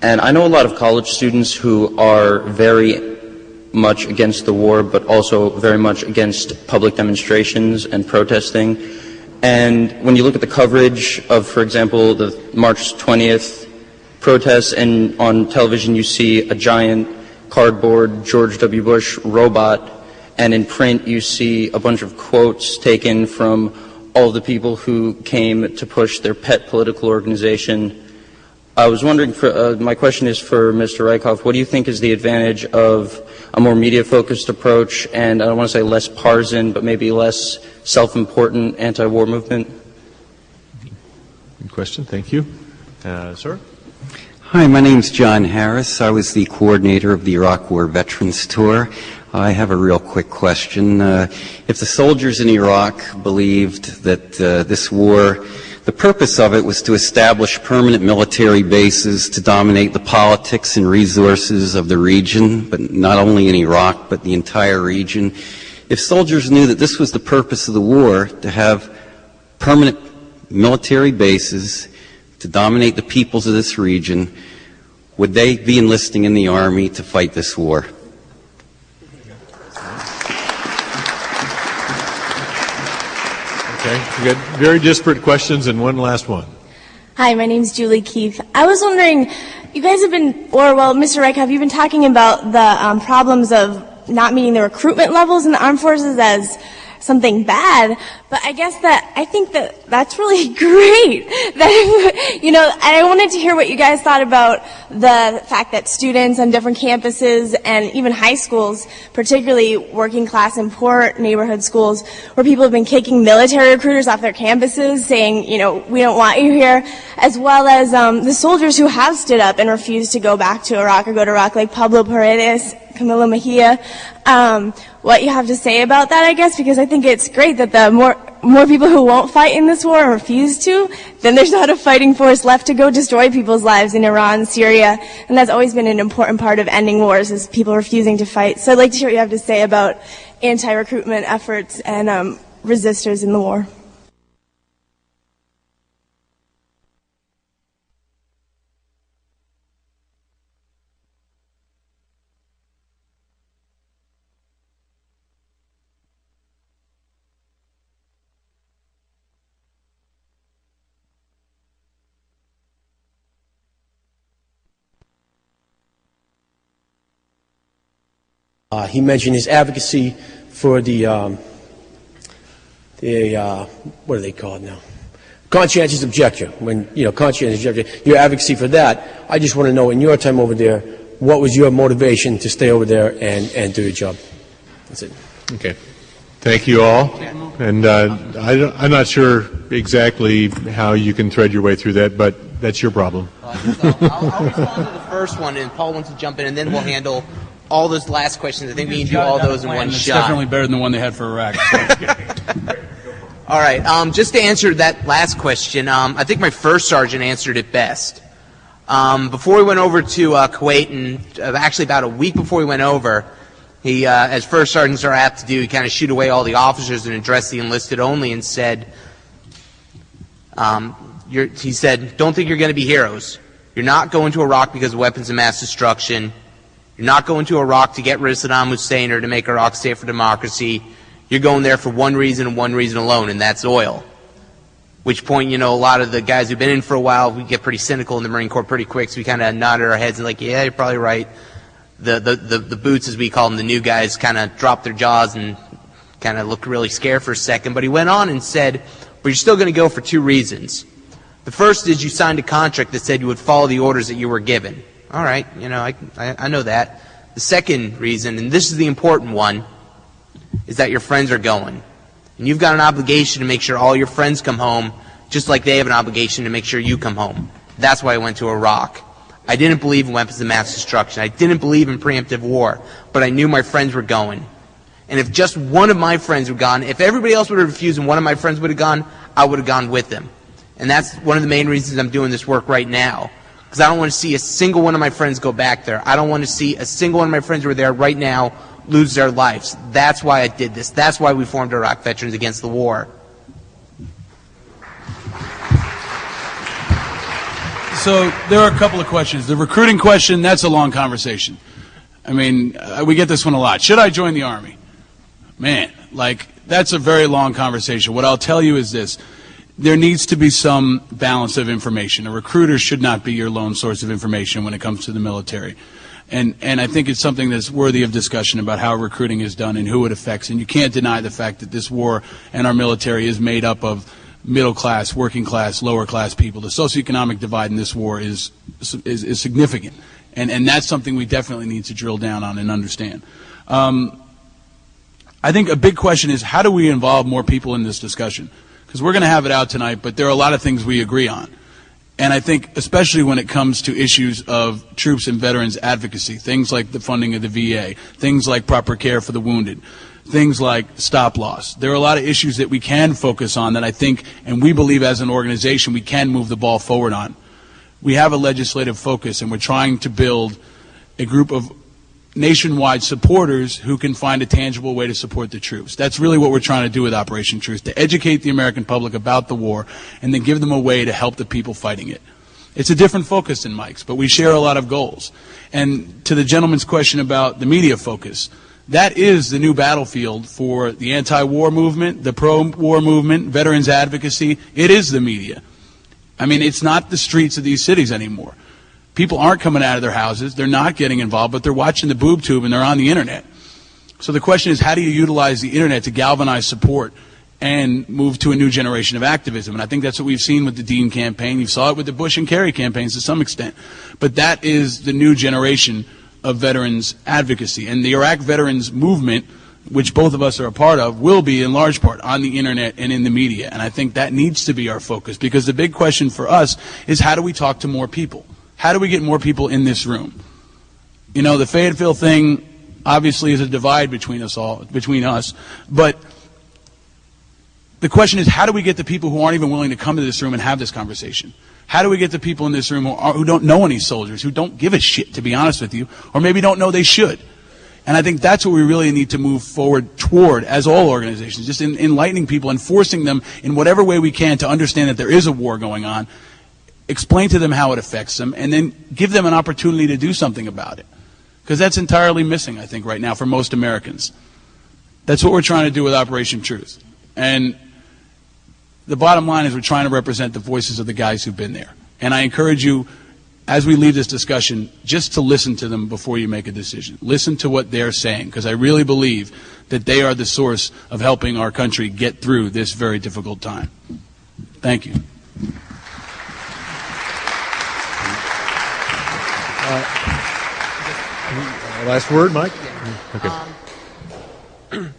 And I know a lot of college students who are very much against the war, but also very much against public demonstrations and protesting. And when you look at the coverage of, for example, the March 20th protests, and on television you see a giant cardboard George W. Bush robot, and in print you see a bunch of quotes taken from all the people who came to push their pet political organization. I was wondering, my question is for Mr. Rieckhoff, what do you think is the advantage of a more media-focused approach, and I don't want to say less partisan, but maybe less self-important anti-war movement? Good question. Thank you. Sir? Hi, my name's John Harris. I was the coordinator of the Iraq War Veterans Tour. I have a real quick question. If the soldiers in Iraq believed that this war, the purpose of it was to establish permanent military bases to dominate the politics and resources of the region, but not only in Iraq, but the entire region. If soldiers knew that this was the purpose of the war, to have permanent military bases to dominate the peoples of this region, would they be enlisting in the Army to fight this war? Okay, we got very disparate questions and one last one. Hi, my name's Julie Keith. I was wondering, you guys have been, Mr. Rieckhoff, you've been talking about the problems of not meeting the recruitment levels in the armed forces as something bad, but I think that that's really great. That, and I wanted to hear what you guys thought about the fact that students on different campuses and even high schools, particularly working class and poor neighborhood schools, where people have been kicking military recruiters off their campuses, saying, we don't want you here, as well as the soldiers who have stood up and refused to go back to Iraq or go to Iraq, like Pablo Paredes, Camilo Mejia. What you have to say about that, I guess, because I think it's great that the more people who won't fight in this war and refuse to, then there's not a fighting force left to go destroy people's lives in Iran, Syria, and that's always been an important part of ending wars, is people refusing to fight. So I'd like to hear what you have to say about anti-recruitment efforts and resistors in the war. He mentioned his advocacy for the what do they call it now? Conscientious objection. When, conscientious objection, your advocacy for that. I just want to know, in your time over there, what was your motivation to stay over there and do your job? That's it. Okay. Thank you all. And I'm not sure exactly how you can thread your way through that, but that's your problem. I'll respond to the first one, and Paul wants to jump in, and then we'll handle all those last questions. I think we can do all those in one it's shot. Definitely better than the one they had for Iraq. All right. Just to answer that last question, I think my first sergeant answered it best. Before we went over to Kuwait, and actually about a week before we went over, he, as first sergeants are apt to do, he kind of shoot away all the officers and addressed the enlisted only and said, he said, don't think you're going to be heroes. You're not going to Iraq because of weapons of mass destruction. You're not going to Iraq to get rid of Saddam Hussein or to make Iraq safe for democracy. You're going there for one reason and one reason alone, and that's oil. Which point, a lot of the guys who've been in for a while, we get pretty cynical in the Marine Corps pretty quick, so we kind of nodded our heads and like, yeah, you're probably right. The boots, as we call them, the new guys, kind of dropped their jaws and kind of looked really scared for a second. But he went on and said, but you're still going to go for two reasons. The first is you signed a contract that said you would follow the orders that you were given. All right, I know that. The second reason, and this is the important one, is that your friends are going. And you've got an obligation to make sure all your friends come home, just like they have an obligation to make sure you come home. That's why I went to Iraq. I didn't believe in weapons of mass destruction. I didn't believe in preemptive war, but I knew my friends were going. And if just one of my friends would have gone, if everybody else would have refused and one of my friends would have gone, I would have gone with them. And that's one of the main reasons I'm doing this work right now. Because I don't want to see a single one of my friends go back there. I don't want to see a single one of my friends who are there right now lose their lives. That's why I did this. That's why we formed Iraq Veterans Against the War. So there are a couple of questions. The recruiting question, that's a long conversation. I mean, we get this one a lot. Should I join the Army? Man, that's a very long conversation. What I'll tell you is this. There needs to be some balance of information. A recruiter should not be your lone source of information when it comes to the military. And I think it's something that's worthy of discussion about how recruiting is done and who it affects. And you can't deny the fact that this war and our military is made up of middle class, working class, lower class people. The socioeconomic divide in this war is significant. And that's something we definitely need to drill down on and understand. I think a big question is, how do we involve more people in this discussion? Because we're going to have it out tonight, but there are a lot of things we agree on. And I think especially when it comes to issues of troops and veterans advocacy, things like the funding of the VA, things like proper care for the wounded, things like stop loss. There are a lot of issues that we can focus on that I think, and we believe as an organization, we can move the ball forward on. We have a legislative focus, and we're trying to build a group of nationwide supporters who can find a tangible way to support the troops. That's really what we're trying to do with Operation Truth, to educate the American public about the war and then give them a way to help the people fighting it. It's a different focus than Mike's, but we share a lot of goals. And to the gentleman's question about the media focus, that is the new battlefield for the anti-war movement, the pro-war movement, veterans advocacy. It is the media. I mean, it's not the streets of these cities anymore. People aren't coming out of their houses. They're not getting involved, but they're watching the boob tube and they're on the internet. So the question is, how do you utilize the internet to galvanize support and move to a new generation of activism? And I think that's what we've seen with the Dean campaign. You saw it with the Bush and Kerry campaigns to some extent. But that is the new generation of veterans advocacy. And the Iraq veterans movement, which both of us are a part of, will be in large part on the internet and in the media. And I think that needs to be our focus, because the big question for us is, how do we talk to more people? How do we get more people in this room? You know, the Fayetteville thing obviously is a divide between us, but the question is, how do we get the people who aren't even willing to come to this room and have this conversation? How do we get the people in this room who don't know any soldiers, who don't give a shit, to be honest with you, or maybe don't know they should? And I think that's what we really need to move forward toward, as all organizations, just in enlightening people and forcing them in whatever way we can to understand that there is a war going on, explain to them how it affects them, and then give them an opportunity to do something about it. Because that's entirely missing, I think, right now for most Americans. That's what we're trying to do with Operation Truth. And the bottom line is, we're trying to represent the voices of the guys who've been there. And I encourage you, as we leave this discussion, just to listen to them before you make a decision. Listen to what they're saying, because I really believe that they are the source of helping our country get through this very difficult time. Thank you. Last word, Mike? Okay.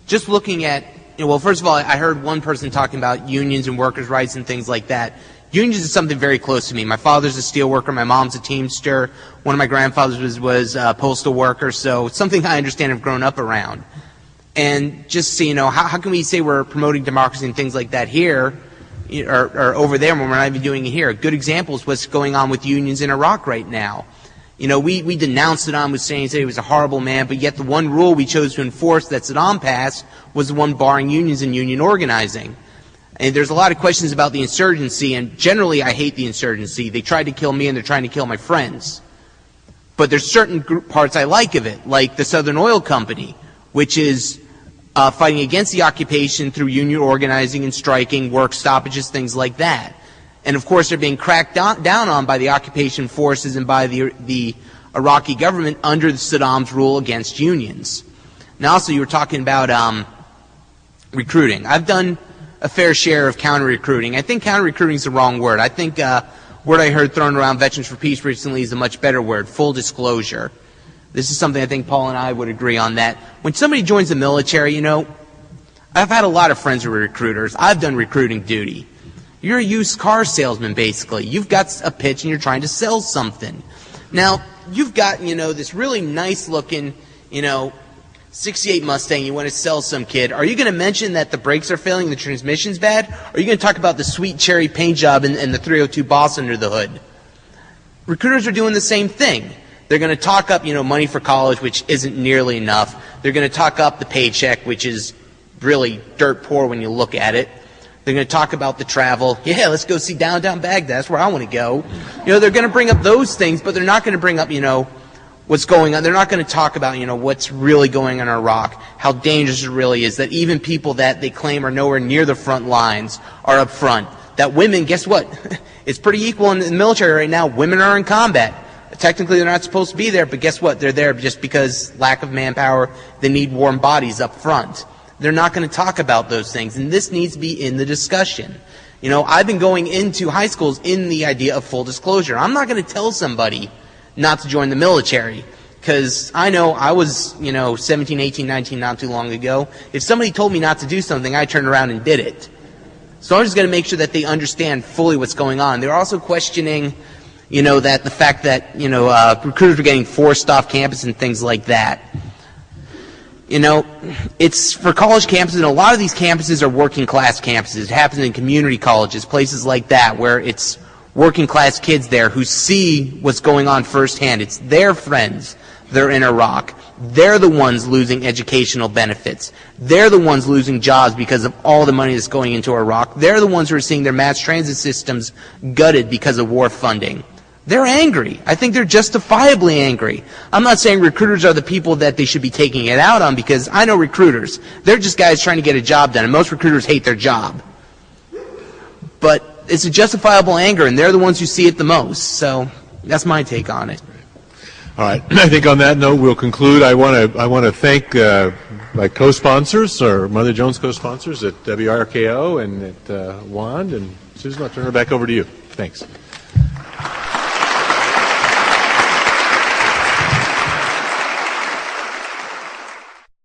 Just looking at, well, first of all, I heard one person talking about unions and workers' rights and things like that. Unions is something very close to me. My father's a steel worker. My mom's a Teamster. One of my grandfathers was a postal worker. So it's something I understand and have grown up around. And just so you know, how can we say we're promoting democracy and things like that here or over there when we're not even doing it here? A good example is what's going on with unions in Iraq right now. You know, we denounced Saddam Hussein, said he was a horrible man, but yet the one rule we chose to enforce that Saddam passed was the one barring unions and union organizing. And there's a lot of questions about the insurgency, and generally I hate the insurgency. They tried to kill me and they're trying to kill my friends. But there's certain parts I like of it, like the Southern Oil Company, which is fighting against the occupation through union organizing and striking, work stoppages, things like that. And of course they're being cracked down on by the occupation forces and by the Iraqi government under Saddam's rule against unions. Now also you were talking about recruiting. I've done a fair share of counter-recruiting. I think counter-recruiting is the wrong word. I think word I heard thrown around Veterans for Peace recently is a much better word, full disclosure. This is something I think Paul and I would agree on, that when somebody joins the military, you know, I've had a lot of friends who are recruiters. I've done recruiting duty. You're a used car salesman, basically. You've got a pitch and you're trying to sell something. Now, you've got, you know, this really nice-looking, you know, 68 Mustang you want to sell some kid. Are you going to mention that the brakes are failing and the transmission's bad? Or are you going to talk about the sweet cherry paint job and the 302 Boss under the hood? Recruiters are doing the same thing. They're going to talk up, you know, money for college, which isn't nearly enough. They're going to talk up the paycheck, which is really dirt poor when you look at it. They're going to talk about the travel. Yeah, let's go see downtown Baghdad. That's where I want to go. You know, they're going to bring up those things, but they're not going to bring up, you know, what's going on. They're not going to talk about, you know, what's really going on in Iraq, how dangerous it really is, that even people that they claim are nowhere near the front lines are up front. That women, guess what? It's pretty equal in the military right now. Women are in combat. Technically, they're not supposed to be there, but guess what? They're there just because lack of manpower. They need warm bodies up front. They're not going to talk about those things, and this needs to be in the discussion. You know, I've been going into high schools in the idea of full disclosure. I'm not going to tell somebody not to join the military, because I know I was, you know, 17, 18, 19 not too long ago. If somebody told me not to do something, I turned around and did it. So I'm just going to make sure that they understand fully what's going on. They're also questioning, you know, that the fact that, you know, recruiters are getting forced off campus and things like that. You know, it's for college campuses, and a lot of these campuses are working class campuses. It happens in community colleges, places like that, where it's working class kids there who see what's going on firsthand. It's their friends that are in Iraq. They're the ones losing educational benefits. They're the ones losing jobs because of all the money that's going into Iraq. They're the ones who are seeing their mass transit systems gutted because of war funding. They're angry. I think they're justifiably angry. I'm not saying recruiters are the people that they should be taking it out on, because I know recruiters. They're just guys trying to get a job done, and most recruiters hate their job. But it's a justifiable anger, and they're the ones who see it the most. So that's my take on it. All right. I think on that note, we'll conclude. I want to thank my co-sponsors, or Mother Jones co-sponsors at WRKO and at WAND. And Susan, I'll turn it back over to you. Thanks.